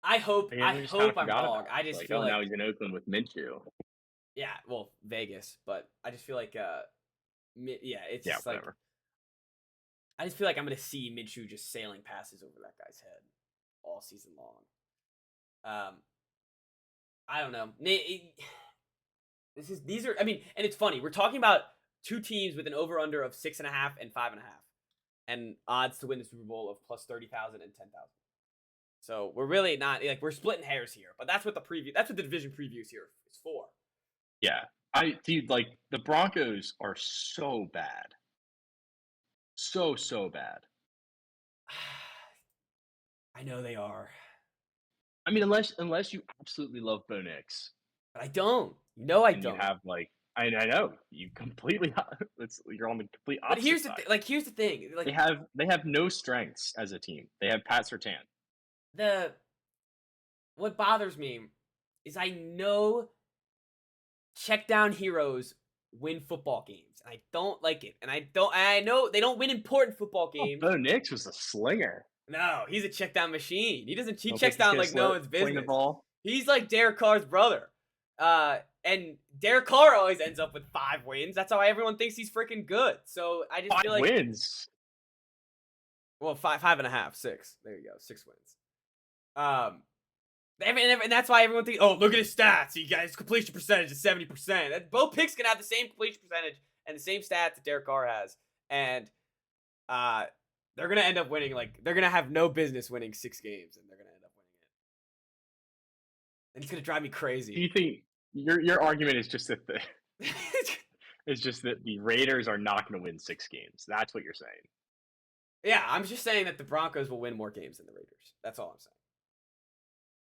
I hope Like, everyone just kind of I'm forgot wrong. about I it. just Like, feel oh, like, now he's in Oakland with Minshew. yeah, well, Vegas, but I just feel like yeah, it's Yeah, just like whatever. I just feel like I'm gonna see Minshew just sailing passes over that guy's head all season long. I don't know. These are, I mean, and it's funny. We're talking about two teams with an over under of 6.5 and 5.5, and odds to win the Super Bowl of plus 30,000 and 10,000. So we're really not like, we're splitting hairs here, but that's what the division previews here is for. Yeah. Dude, like, the Broncos are so bad. So bad. I know they are, I mean, unless you absolutely love Bo Nix but I don't. No, I and you don't. have like I know you completely you're on the complete But opposite side. here's the thing. Like, They have no strengths as a team. They have Pat Surtain. the what bothers me is I know check down heroes win football games. And I don't like it. And I know they don't win important football Oh, games. Bo Nix was a slinger. No, he's a check down machine. He I don't checks think he's down gonna like no one's sling the business. ball. He's like Derek Carr's brother. And Derek Carr always ends up with 5 wins. That's how everyone thinks he's freaking good. So I just 5 feel like wins. well, 5.5, 6. There you go, 6 wins. And that's why everyone thinks, oh, look at his stats. He got his completion percentage is 70%. Bo Pick's gonna have the same completion percentage and the same stats that Derek Carr has, and they're gonna end up winning. Like, they're gonna have no business winning 6 games, and they're gonna end up winning it. And it's gonna drive me crazy. Do you think your argument is just that the Raiders are not going to win 6 games? That's what you're saying. Yeah, I'm just saying that the Broncos will win more games than the Raiders. That's all I'm saying.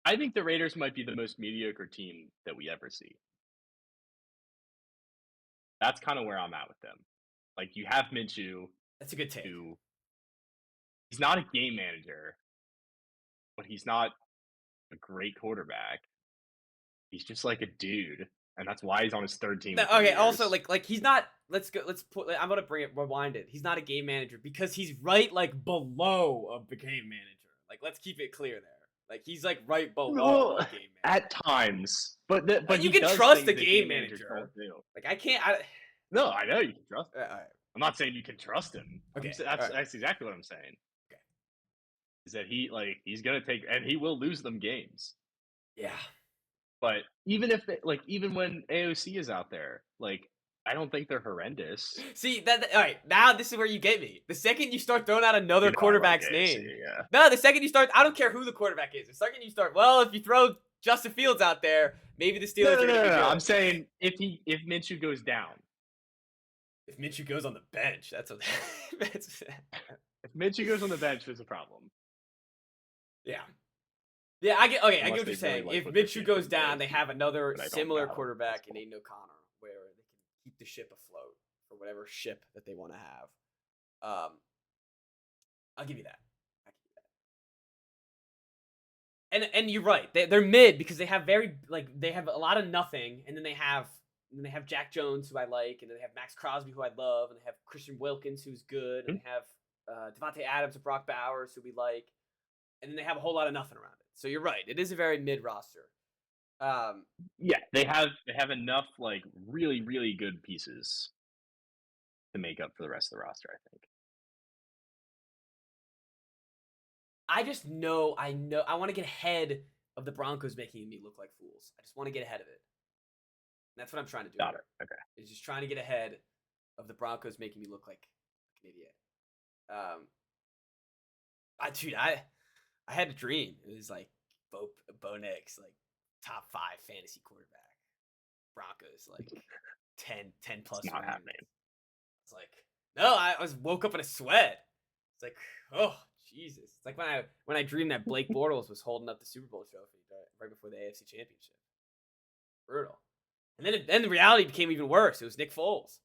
I think the Raiders might be the most mediocre team that we ever see. That's kind of where I'm at with them. Like, you have Minshew, That's a good take. who he's not a game manager, but he's not a great quarterback. He's just like a dude, and that's why he's on his 3rd team. Okay. Also, like he's not. Let's go. Let's put. I'm gonna rewind it. He's not a game manager because he's right like below a game manager. Like, let's keep it clear there. Like, he's like right below a game manager at times, but you he can does trust things the that game managers manager. don't do. Like, I can't. No, I know you can trust him. All right. I'm not saying you can trust him. Okay, That's exactly what I'm saying. Okay. Is that he's gonna take, and he will lose them games. Yeah. But even when AOC is out there, like, I don't think they're horrendous. See that? All right. Now this is where you get me. The second you start throwing out another quarterback's AOC, name, yeah. no. The second you start, I don't care who the quarterback is. The second you start, well, if you throw Justin Fields out there, maybe the Steelers are gonna be good. I'm saying if Minshew goes down. If Minshew goes on the bench, that's what. If Minshew goes on the bench, there's a problem. Yeah. Yeah, I get. Okay, I Unless get what they you're saying. really like If what they're Minshew seeing goes from down, they AFC, have another but I don't similar know. quarterback in Aiden O'Connor, where they can keep the ship afloat for whatever ship that they want to have. I'll give you that. And you're right. They're mid because they have they have a lot of nothing, and then they have Jack Jones, who I like, and then they have Max Crosby, who I love, and they have Christian Wilkins, who's good, and they have Devontae Adams and Brock Bowers, who we like, and then they have a whole lot of nothing around it. So you're right. It is a very mid roster. Yeah, they have enough like really, really good pieces to make up for the rest of the roster, I think. I want to get ahead of the Broncos making me look like fools. I just want to get ahead of it. And that's what I'm trying to do. Got it. Okay. Is just trying to get ahead of the Broncos making me look like an idiot. I had a dream. It was like Bo Nix, like top 5 fantasy quarterback. Broncos, like 10 plus. It's not happening. It's like, no, I woke up in a sweat. It's like, oh, Jesus, it's like when I dreamed that Blake Bortles was holding up the Super Bowl trophy right before the AFC Championship. Brutal. And then the reality became even worse. It was Nick Foles.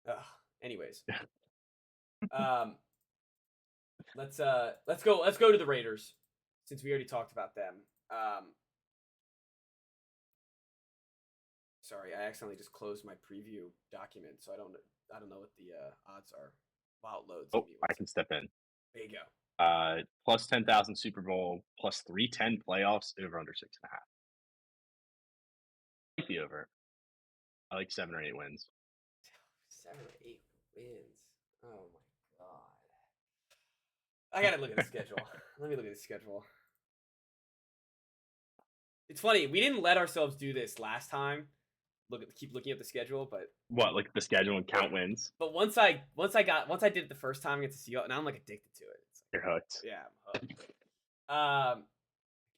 Ugh. Anyways, let's go to the Raiders since we already talked about them. Sorry, I accidentally just closed my preview document, so I don't know what the odds are. Wow, it loads. Oh, I can step in. There you go. Plus 10,000 Super Bowl, plus 310 playoffs, over under 6.5. I like the over. I like 7 or 8 wins. 7 or 8 wins. Oh my god. I gotta look at the schedule. Let me look at the schedule. It's funny, we didn't let ourselves do this last time. Keep looking at the schedule, but what, like the schedule and count wins? But once I did it the first time against the Seahawks, now I'm like addicted to it. You're hooked. Yeah, I'm hooked.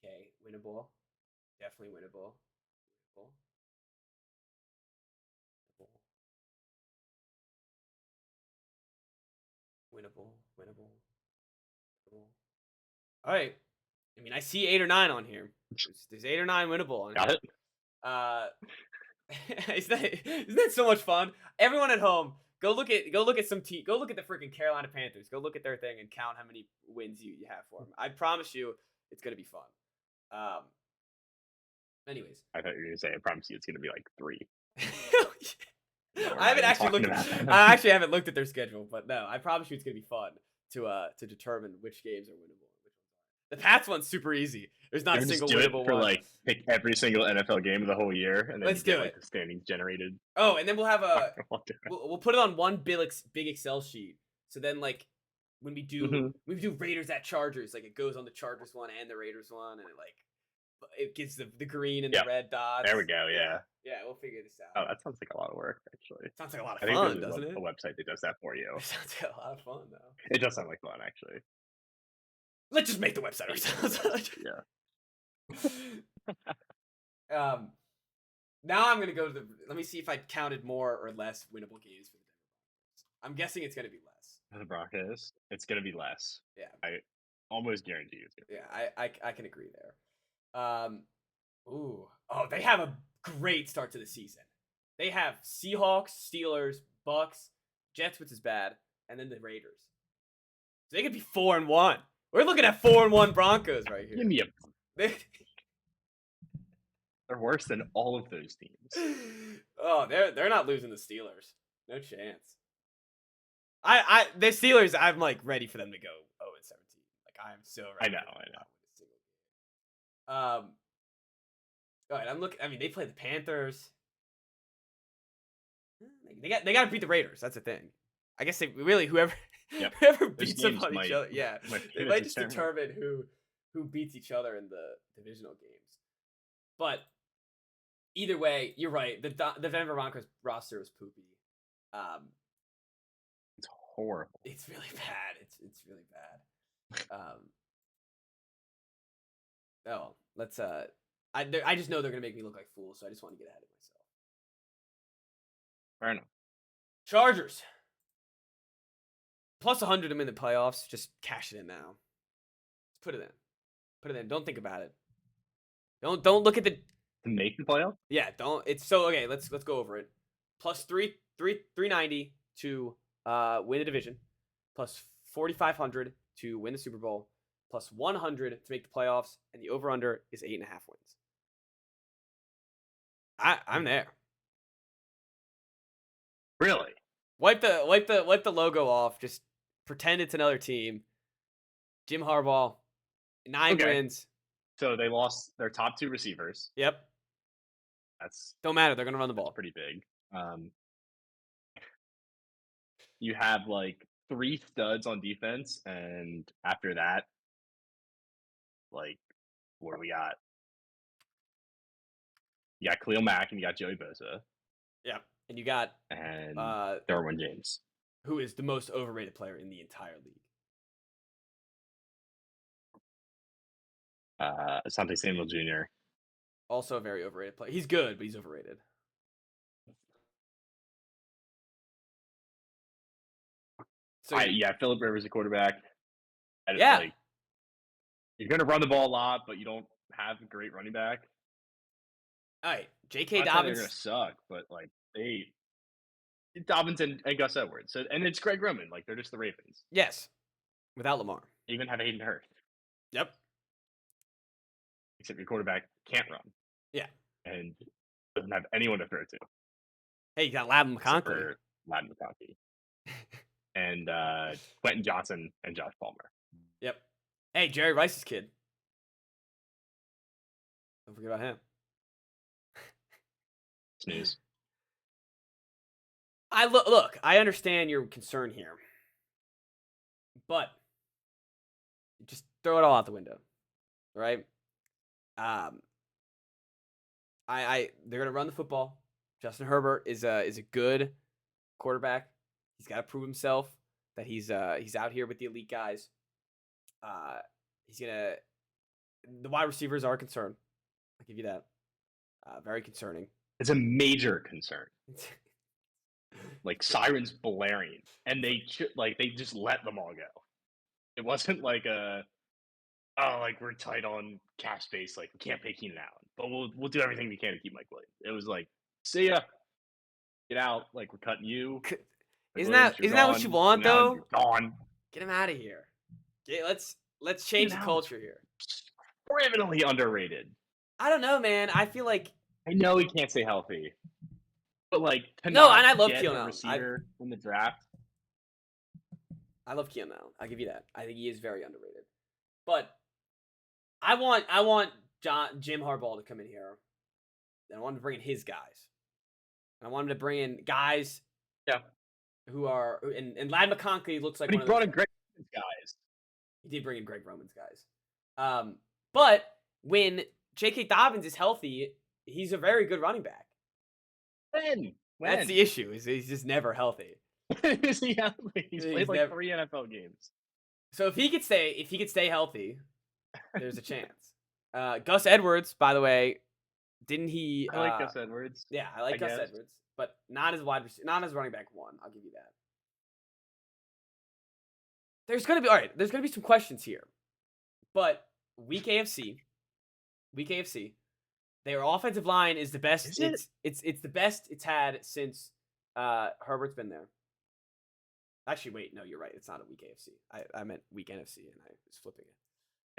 Okay, winnable, definitely winnable. Winnable. All right. I mean, I see 8 or 9 on here. There's 8 or 9 winnable on Got it. Isn't that so much fun? Everyone at home, go look at the freaking Carolina Panthers. Go look at their thing and count how many wins you have for them. I promise you, it's gonna be fun. Anyways, I thought you were gonna say, I promise you, it's gonna be like 3. I haven't actually looked. I actually haven't looked at their schedule, but no, I promise you, it's gonna be fun to determine which games are winnable. The Pats one's super easy. There's not a single winnable one. Like pick every single NFL game of the whole year, and then Let's do it. The standings generated. Oh, and then we'll have we'll put it on one big Excel sheet. So then, like, when we do Raiders at Chargers, like it goes on the Chargers one and the Raiders one, and it gives the green and the red dots. There we go. Yeah. Yeah, we'll figure this out. Oh, that sounds like a lot of work, actually. Sounds like a lot of fun, doesn't it? A website that does that for you. It sounds like a lot of fun, though. It does sound like fun, actually. Let's just make the website ourselves. Yeah. Now I'm gonna go to let me see if I counted more or less winnable games for the Denver Broncos. I'm guessing it's gonna be less. The Broncos, it's gonna be less. Yeah. I almost guarantee it's gonna be less. I can agree there. They have a great start to the season. They have Seahawks, Steelers, Bucks, Jets, which is bad, and then the Raiders. So they could be 4-1. We're looking at 4-1 Broncos right here. Give me they're worse than all of those teams. Oh, they're not losing the Steelers. No chance. The Steelers, I'm like ready for them to go 0-17. Like I am so ready. I know. All right, I'm looking. I mean, they play the Panthers. They got to beat the Raiders. That's the thing. I guess whoever beats them on each other. Yeah, they might just determine who beats each other in the divisional games. But either way, you're right. The Denver Broncos roster was poopy. It's horrible. It's really bad. It's really bad. Let's I just know they're gonna make me look like fools, so I just want to get ahead of myself. Fair enough. Chargers. Plus 100 them in the playoffs. Just cash it in now. Just put it in. Don't think about it. Don't look at the to make the playoffs. Yeah, don't. It's so okay. Let's go over it. Plus 390 to win the division. Plus 4,500 to win the Super Bowl. Plus 100 to make the playoffs, and the over under is 8.5 wins. I'm there. Really? Wipe the logo off. Just pretend it's another team. Jim Harbaugh, 9 wins. So they lost their top 2 receivers. Yep. Don't matter. They're gonna run the ball. Pretty big. You have like 3 studs on defense, and after that, like, what do we got? You got Khalil Mack and you got Joey Bosa. Yeah, and you got Derwin James, who is the most overrated player in the entire league. Asante Samuel Jr. Also a very overrated player. He's good, but he's overrated. So Phillip Rivers, a quarterback. Yeah. Like, you're going to run the ball a lot, but you don't have a great running back. All right. J.K. I'm not saying they're going to Dobbins. suck, but like Dobbins and Gus Edwards. So, and it's Greg Roman. Like, they're just the Ravens. Yes. Without Lamar. They even have Hayden Hurst, Yep. except your quarterback can't run Yeah. and doesn't have anyone to throw to Hey, you got Lavin except McConkey. for Ladd McConkey and Quentin Johnson and Josh Palmer. Yep. Hey, Jerry Rice's kid. Don't forget about him. Snooze. Look, I understand your concern here, but just throw it all out the window, right? They're gonna run the football. Justin Herbert is a good quarterback. He's got to prove himself that he's out here with the elite guys. The wide receivers are a concern. I'll give you that. Very concerning. It's a major concern. Like sirens blaring, and they just let them all go. It wasn't like we're tight on cap space, like we can't pay Keenan Allen, but we'll do everything we can to keep Mike Williams. It was like, see ya, get out, like we're cutting you. Isn't that what you want though? You're gone. Get him out of here. Let's change the culture here. Criminally underrated. I don't know, man. I feel like I know he can't stay healthy, but like and I love Keenan Allen. Receiver in the draft. I love Keenan Allen. I'll give you that. I think he is very underrated. But I want Jim Harbaugh to come in here, and I want him to bring in his guys. And I want him to bring in guys, who are and Ladd McConkey looks like. But he brought in Greg Roman's guys. He did bring in Greg Roman's guys. But when J.K. Dobbins is healthy, he's a very good running back. When? That's the issue. Is he's just never healthy. Is he healthy? He's played like 3 NFL games. So if he could stay healthy, there's a chance. Gus Edwards, by the way, didn't he? I like Gus Edwards. Yeah, I like Gus Edwards, but not as not as running back 1. I'll give you that. There's gonna be some questions here, but weak AFC, their offensive line is the best. It's the best it's had since Herbert's been there. Actually, wait, no, you're right. It's not a weak AFC. I meant weak NFC, and I was flipping it.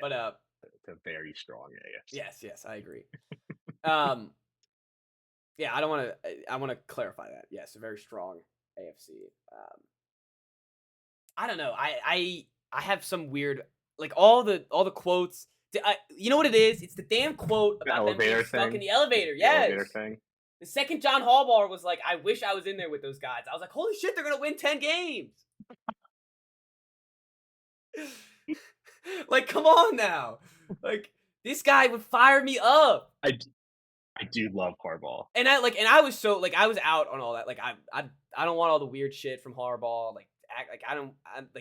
Yeah, but it's a very strong AFC. Yes, I agree. Yeah, I want to clarify that. Yes, a very strong AFC. I don't know. I have some weird, like all the quotes. You know what it is? It's the damn quote about them being stuck in the elevator. Yes. Elevator thing. The second John Harbaugh was like, I wish I was in there with those guys. I was like, holy shit, they're going to win 10 games. Like, come on now. Like, this guy would fire me up. I do love Harbaugh. And I was so, like, I was out on all that. Like, I don't want all the weird shit from Harbaugh. Like,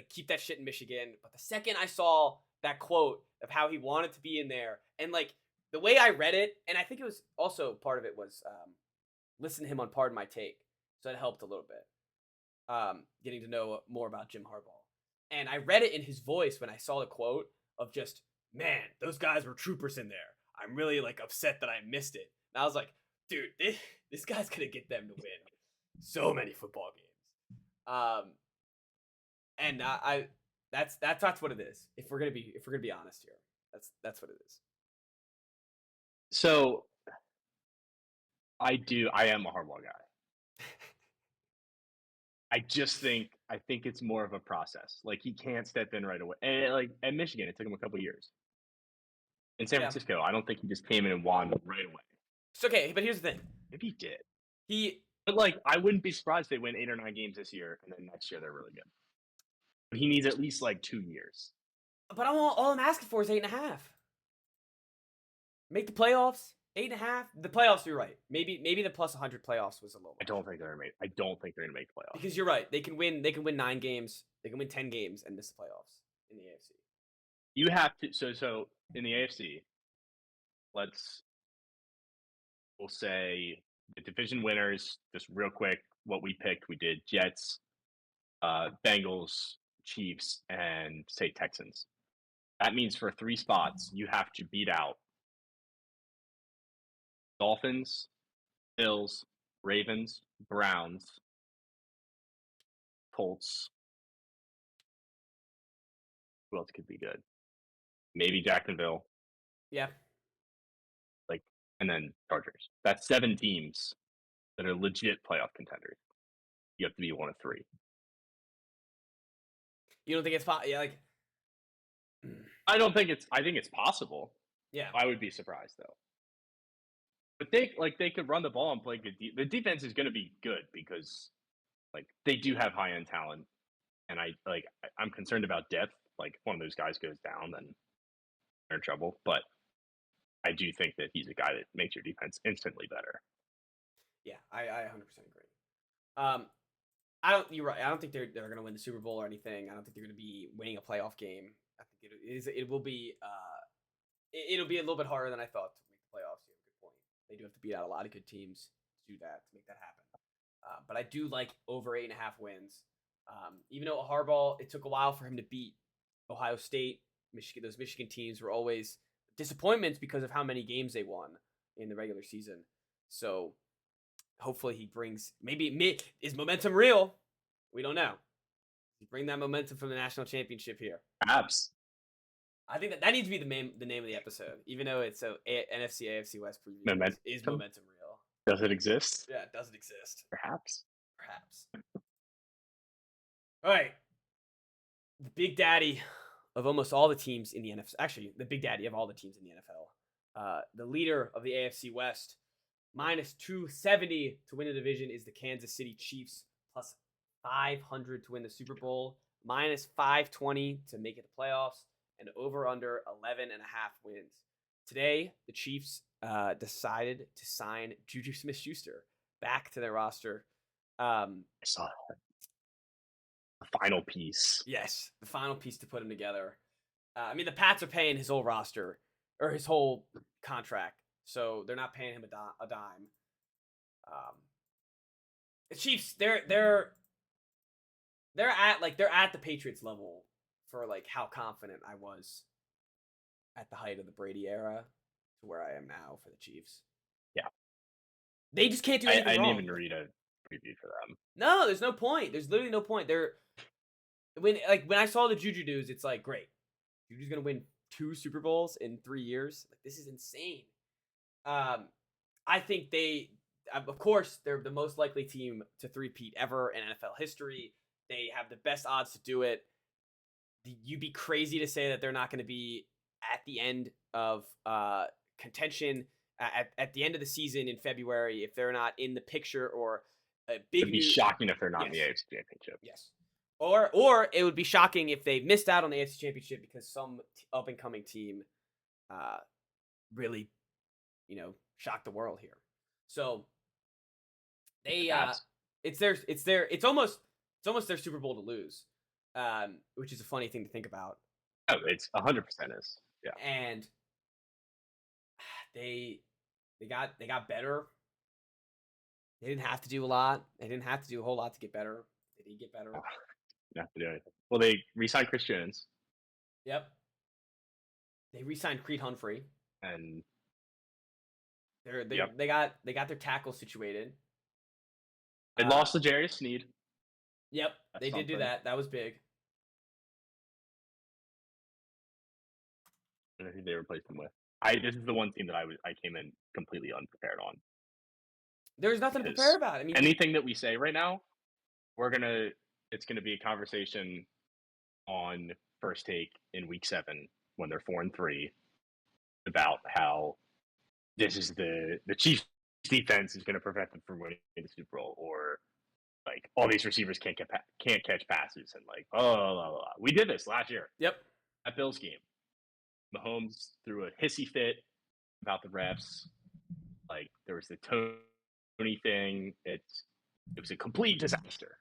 keep that shit in Michigan. But the second I saw that quote of how he wanted to be in there, and like the way I read it, and I think it was also part of it was listen to him on Pardon My Take, so that helped a little bit. Getting to know more about Jim Harbaugh, and I read it in his voice when I saw the quote of just, man, those guys were troopers in there. I'm really like upset that I missed it. And I was like, dude, this guy's gonna get them to win so many football games. And that's what it is. If we're gonna be honest here, that's what it is. So I am a Harbaugh guy. I think it's more of a process. Like he can't step in right away. And like at Michigan, it took him a couple years. In San Francisco, I don't think he just came in and won right away. It's okay, but here's the thing. Maybe he did. But like I wouldn't be surprised if they win 8 or 9 games this year, and then next year they're really good. But he needs at least like 2 years. But all I'm asking for is 8.5. Make the playoffs. 8.5. The playoffs, you're right. Maybe the plus 100 playoffs was a little. I don't think they're gonna make the playoffs. Because you're right. They can win 9 games. They can win 10 games and miss the playoffs in the AFC. You have to so in the AFC, we'll say the division winners, just real quick, what we picked, we did Jets, Bengals, Chiefs, and say Texans. That means for 3 spots, you have to beat out Dolphins, Bills, Ravens, Browns, Colts. Who else could be good? Maybe Jacksonville, Yeah. and then Chargers. That's 7 teams that are legit playoff contenders. You have to be one of 3. You don't think it's possible? Yeah, like. I think it's possible. Yeah. I would be surprised though. But they could run the ball and play good. The defense is going to be good because they do have high end talent, and I'm concerned about depth. Like if one of those guys goes down, then they're in trouble. But I do think that he's a guy that makes your defense instantly better. Yeah, I 100% agree. You're right. I don't think they're going to win the Super Bowl or anything. I don't think they're going to be winning a playoff game. I think it will be it'll be a little bit harder than I thought to make the playoffs. You have a good point. They do have to beat out a lot of good teams to do that, to make that happen. But I do like over 8.5 wins. Even though Harbaugh, it took a while for him to beat Ohio State, Michigan. Those Michigan teams were always disappointments because of how many games they won in the regular season. So hopefully he brings is momentum real? We don't know. Bring that momentum from the national championship here. Perhaps. I think that needs to be the name of the episode, even though it's NFC AFC West Preview. Momentum? Is momentum real? Does it exist? Yeah, it doesn't exist. Perhaps. All right. The big daddy of almost all the teams in the NFC. Actually, the big daddy of all the teams in the NFL. The leader of the AFC West, minus 270 to win the division is the Kansas City Chiefs, plus 500 to win the Super Bowl, minus 520 to make it the playoffs, and over under 11.5 wins. Today, the Chiefs decided to sign Juju Smith-Schuster back to their roster. I saw that. The final piece. Yes, the final piece to put him together. I mean, the Pats are paying his whole roster or his whole contract, so they're not paying him a dime. The Chiefs, they're at the Patriots level for how confident I was at the height of the Brady era to where I am now for the Chiefs. Yeah, they just can't do anything wrong. I didn't even read a preview for them. No, there's no point. There's literally no point. When I saw the Juju news, it's great. Juju's gonna win 2 Super Bowls in 3 years. This is insane. I think of course, they're the most likely team to three-peat ever in NFL history. They have the best odds to do it. You'd be crazy to say that they're not going to be at the end of contention at the end of the season in February if they're not in the picture or a big. It'd be shocking if they're not in the AFC Championship. Yes. Or it would be shocking if they missed out on the AFC Championship because some up and coming team really, shocked the world here. So they it's almost their Super Bowl to lose, which is a funny thing to think about. Oh, it's 100% is. Yeah. And they got better. They didn't have to do a lot. They didn't have to do a whole lot to get better. They did get better. Didn't have to do anything. Well, they re-signed Chris Jones. Yep. They re-signed Creed Humphrey. And they got their tackle situated. They lost L'Jarius Sneed. Yep, they did do that. That was big. I don't know who they replaced him with. This is the one team that I came in completely unprepared on. There's nothing to prepare about. I mean, anything that we say right now, it's gonna be a conversation on First Take in Week 7 when they're 4-3 about how this is the Chiefs defense is going to prevent them from winning the Super Bowl, or all these receivers can't catch passes, and we did this last year. Yep. At Bills game, Mahomes threw a hissy fit about the refs. There was the Tony thing. It was a complete disaster.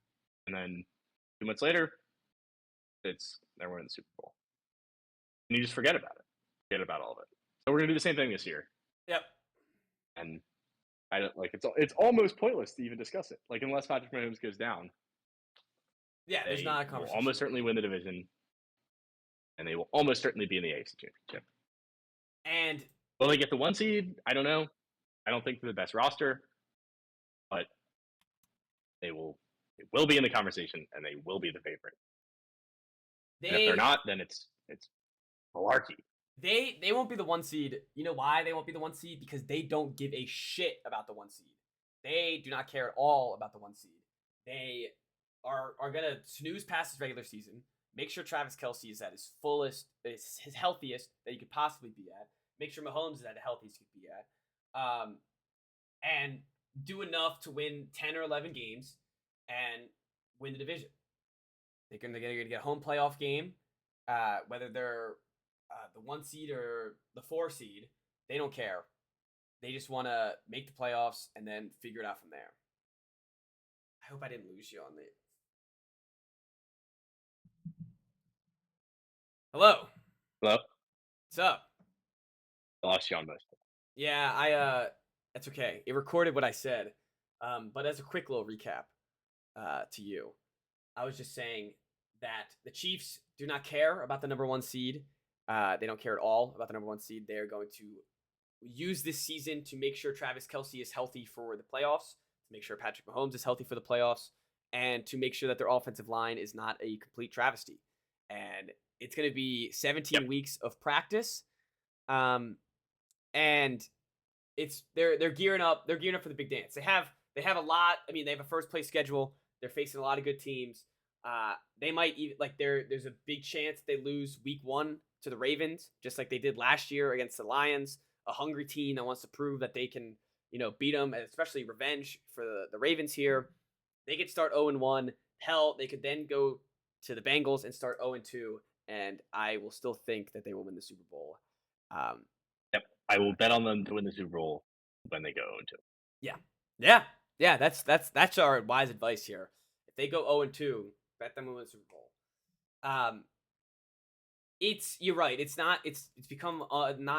And then 2 months later, they're winning the Super Bowl. And you just forget about it. Forget about all of it. So we're gonna do the same thing this year. Yep. And I don't it's almost pointless to even discuss it. Unless Patrick Mahomes goes down. Yeah, there's not a conversation. Will almost certainly win the division. and they will almost certainly be in the AFC Championship. And will they get the 1 seed? I don't know. I don't think they're the best roster, but they will be in the conversation, and they will be the favorite. And if they're not, then it's malarkey. They won't be the 1 seed. You know why they won't be the 1 seed? Because they don't give a shit about the 1 seed. They do not care at all about the 1 seed. They are gonna snooze past his regular season. Make sure Travis Kelce is at his fullest, his healthiest that he could possibly be at. Make sure Mahomes is at the healthiest he could be at. And do enough to win 10 or 11 games and win the division. They're gonna get a home playoff game, whether they're the 1 seed or the 4 seed. They don't care. They just want to make the playoffs and then figure it out from there. I hope I didn't lose you on the. Hello. Hello. What's up? I lost you on most. Yeah, that's okay. It recorded what I said. But as a quick little recap, to you, I was just saying that the Chiefs do not care about the number 1 seed. They don't care at all about the number 1 seed. They are going to use this season to make sure Travis Kelce is healthy for the playoffs, to make sure Patrick Mahomes is healthy for the playoffs, and to make sure that their offensive line is not a complete travesty. And it's going to be 17 weeks of practice, and they're gearing up. They're gearing up for the big dance. They have a lot. I mean, they have a first place schedule. They're facing a lot of good teams. They might even there's a big chance they lose week 1 to the Ravens, just like they did last year against the Lions. A hungry team that wants to prove that they can, beat them, and especially revenge for the Ravens here. They could start 0-1. Hell, they could then go to the Bengals and start 0-2, and I will still think that they will win the Super Bowl. Yep, I will bet on them to win the Super Bowl when they go 0-2. Yeah. That's our wise advice here. If they go 0-2, bet them to win the Super Bowl. You're right. It's become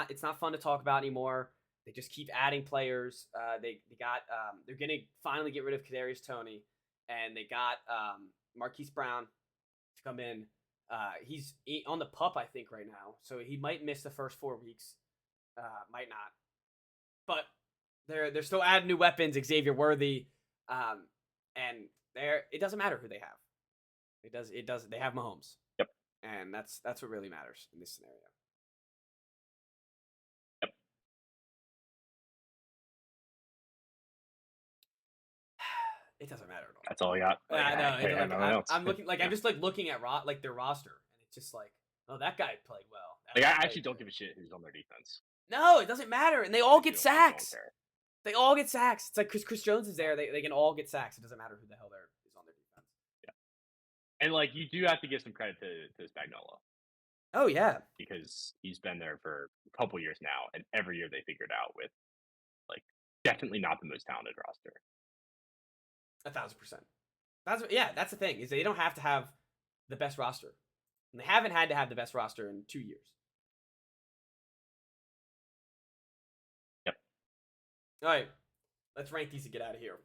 it's not fun to talk about anymore. They just keep adding players. They're gonna finally get rid of Kadarius Toney, and they got Marquise Brown to come in. He's on the PUP, I think, right now, so he might miss the first 4 weeks. Might not, but they're still adding new weapons. Xavier Worthy, and it doesn't matter who they have. It does. They have Mahomes. Yep. And that's what really matters in this scenario. Yep. It doesn't matter at all. That's all I got. I'm looking I'm just looking at their roster, and it's just like, oh, that guy played well. I actually don't give a shit who's on their defense. No, it doesn't matter, and they all get sacks. They all get sacks. It's like Chris Jones is there. They can all get sacks. It doesn't matter who the hell is on their defense. Yeah, and you do have to give some credit to Spagnuolo. Oh yeah, because he's been there for a couple years now, and every year they figured out with definitely not the most talented roster. 1,000%. That's the thing, is they don't have to have the best roster, and they haven't had to have the best roster in 2 years. Yep. All right, let's rank these to get out of here.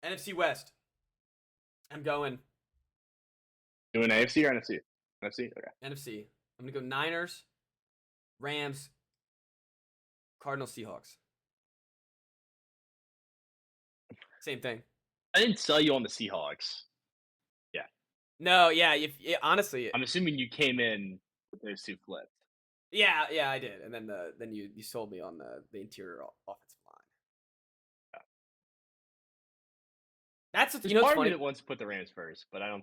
NFC West. I'm going. Doing AFC or NFC? NFC? Okay. NFC. I'm going to go Niners, Rams, Cardinals, Seahawks. Same thing. I didn't sell you on the Seahawks. Yeah. No, yeah. Honestly, I'm assuming you came in with those 2 flips. Yeah, I did, and then you sold me on the interior offensive line. Yeah. That's part of me that wants to put the Rams first, but I'm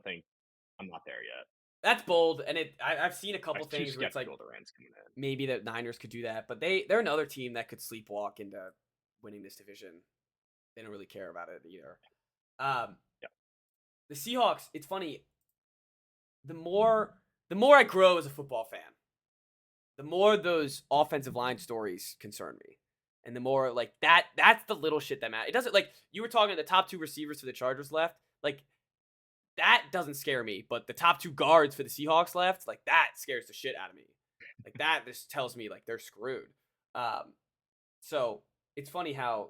not there yet. That's bold, and I've seen a couple things where it's like the Rams coming in. Maybe the Niners could do that, but they're another team that could sleepwalk into winning this division. They don't really care about it either. The Seahawks, it's funny. The more I grow as a football fan, the more those offensive line stories concern me. And the more that's the little shit that matters. It doesn't, you were talking the top 2 receivers for the Chargers left. That doesn't scare me, but the top 2 guards for the Seahawks left, that scares the shit out of me. That just tells me they're screwed. So it's funny how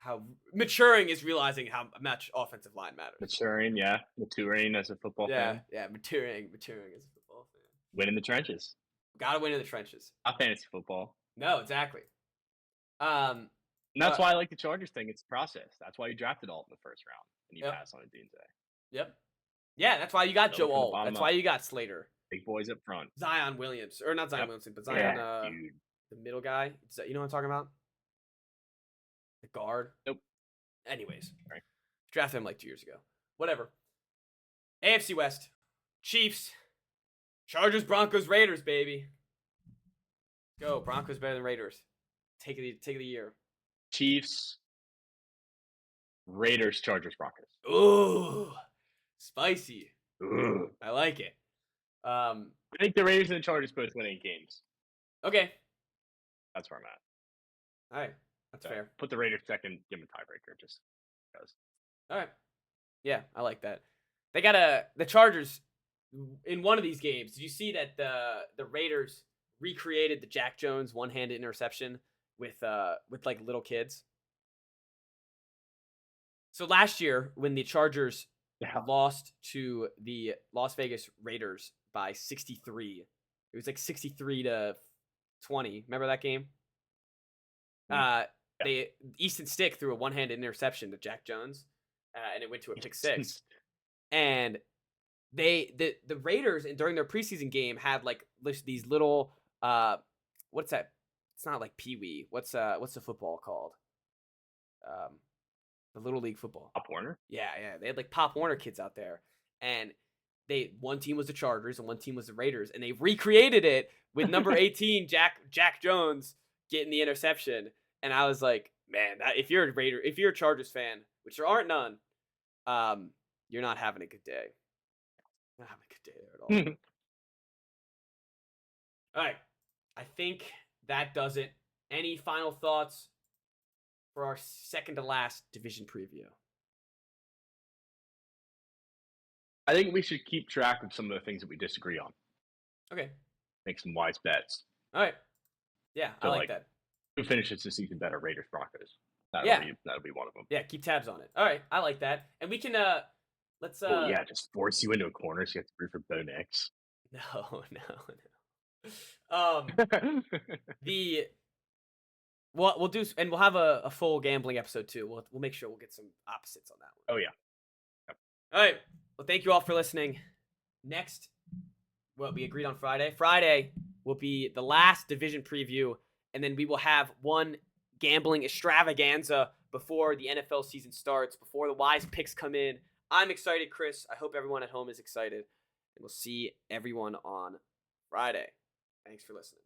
how maturing is realizing how much offensive line matters. Maturing as a football fan. Yeah, maturing as a football fan. Win in the trenches. Gotta win in the trenches. Not fantasy football. No, exactly. And that's why I like the Chargers thing. It's a process. That's why you drafted Alt in the first round and you pass on a Dunze. Yep. Yeah, that's why you got Joe Alt. That's why you got Slater. Big boys up front. Zion Williams. Or not Zion Williamson, but Zion, dude. the middle guy. You know what I'm talking about? The guard? Nope. Anyways. Right. Drafted him like 2 years ago. Whatever. AFC West. Chiefs. Chargers, Broncos, Raiders, baby. Go. Broncos better than Raiders. Take of the year. Chiefs. Raiders, Chargers, Broncos. Ooh. Spicy. Ooh. I like it. I think the Raiders and the Chargers both win 8 games. Okay. That's where I'm at. All right. That's fair. Put the Raiders second, give them a tiebreaker, just because. All right. Yeah, I like that. They got the Chargers in one of these games. Did you see that the Raiders recreated the Jack Jones one-handed interception with like little kids? So last year when the Chargers lost to the Las Vegas Raiders by 63, it was like 63-20. Remember that game? Easton Stick threw a one-handed interception to Jack Jones, and it went to a pick six. And the Raiders during their preseason game had like these little what's that? It's not like Pee-wee. What's the football called? The Little League football. Pop Warner? Yeah. They had like Pop Warner kids out there, and one team was the Chargers and one team was the Raiders, and they recreated it with number 18 Jack Jones getting the interception. And I was like, man, if you're a Chargers fan, which there aren't none, you're not having a good day. Not having a good day there at all. All right. I think that does it. Any final thoughts for our second to last division preview? I think we should keep track of some of the things that we disagree on. Okay. Make some wise bets. All right. Yeah, so I like that. Who finishes the season better, Raiders, Broncos? That'll be one of them. Yeah, keep tabs on it. All right, I like that. And we can let's just force you into a corner so you have to root for Bo Nix. No. We'll do, and we'll have a full gambling episode too. We'll make sure we'll get some opposites on that one. Oh yeah. Yep. All right. Well, thank you all for listening. Next, we agreed on Friday. Friday will be the last division preview, and then we will have one gambling extravaganza before the NFL season starts, before the wise picks come in. I'm excited, Chris. I hope everyone at home is excited, and we'll see everyone on Friday. Thanks for listening.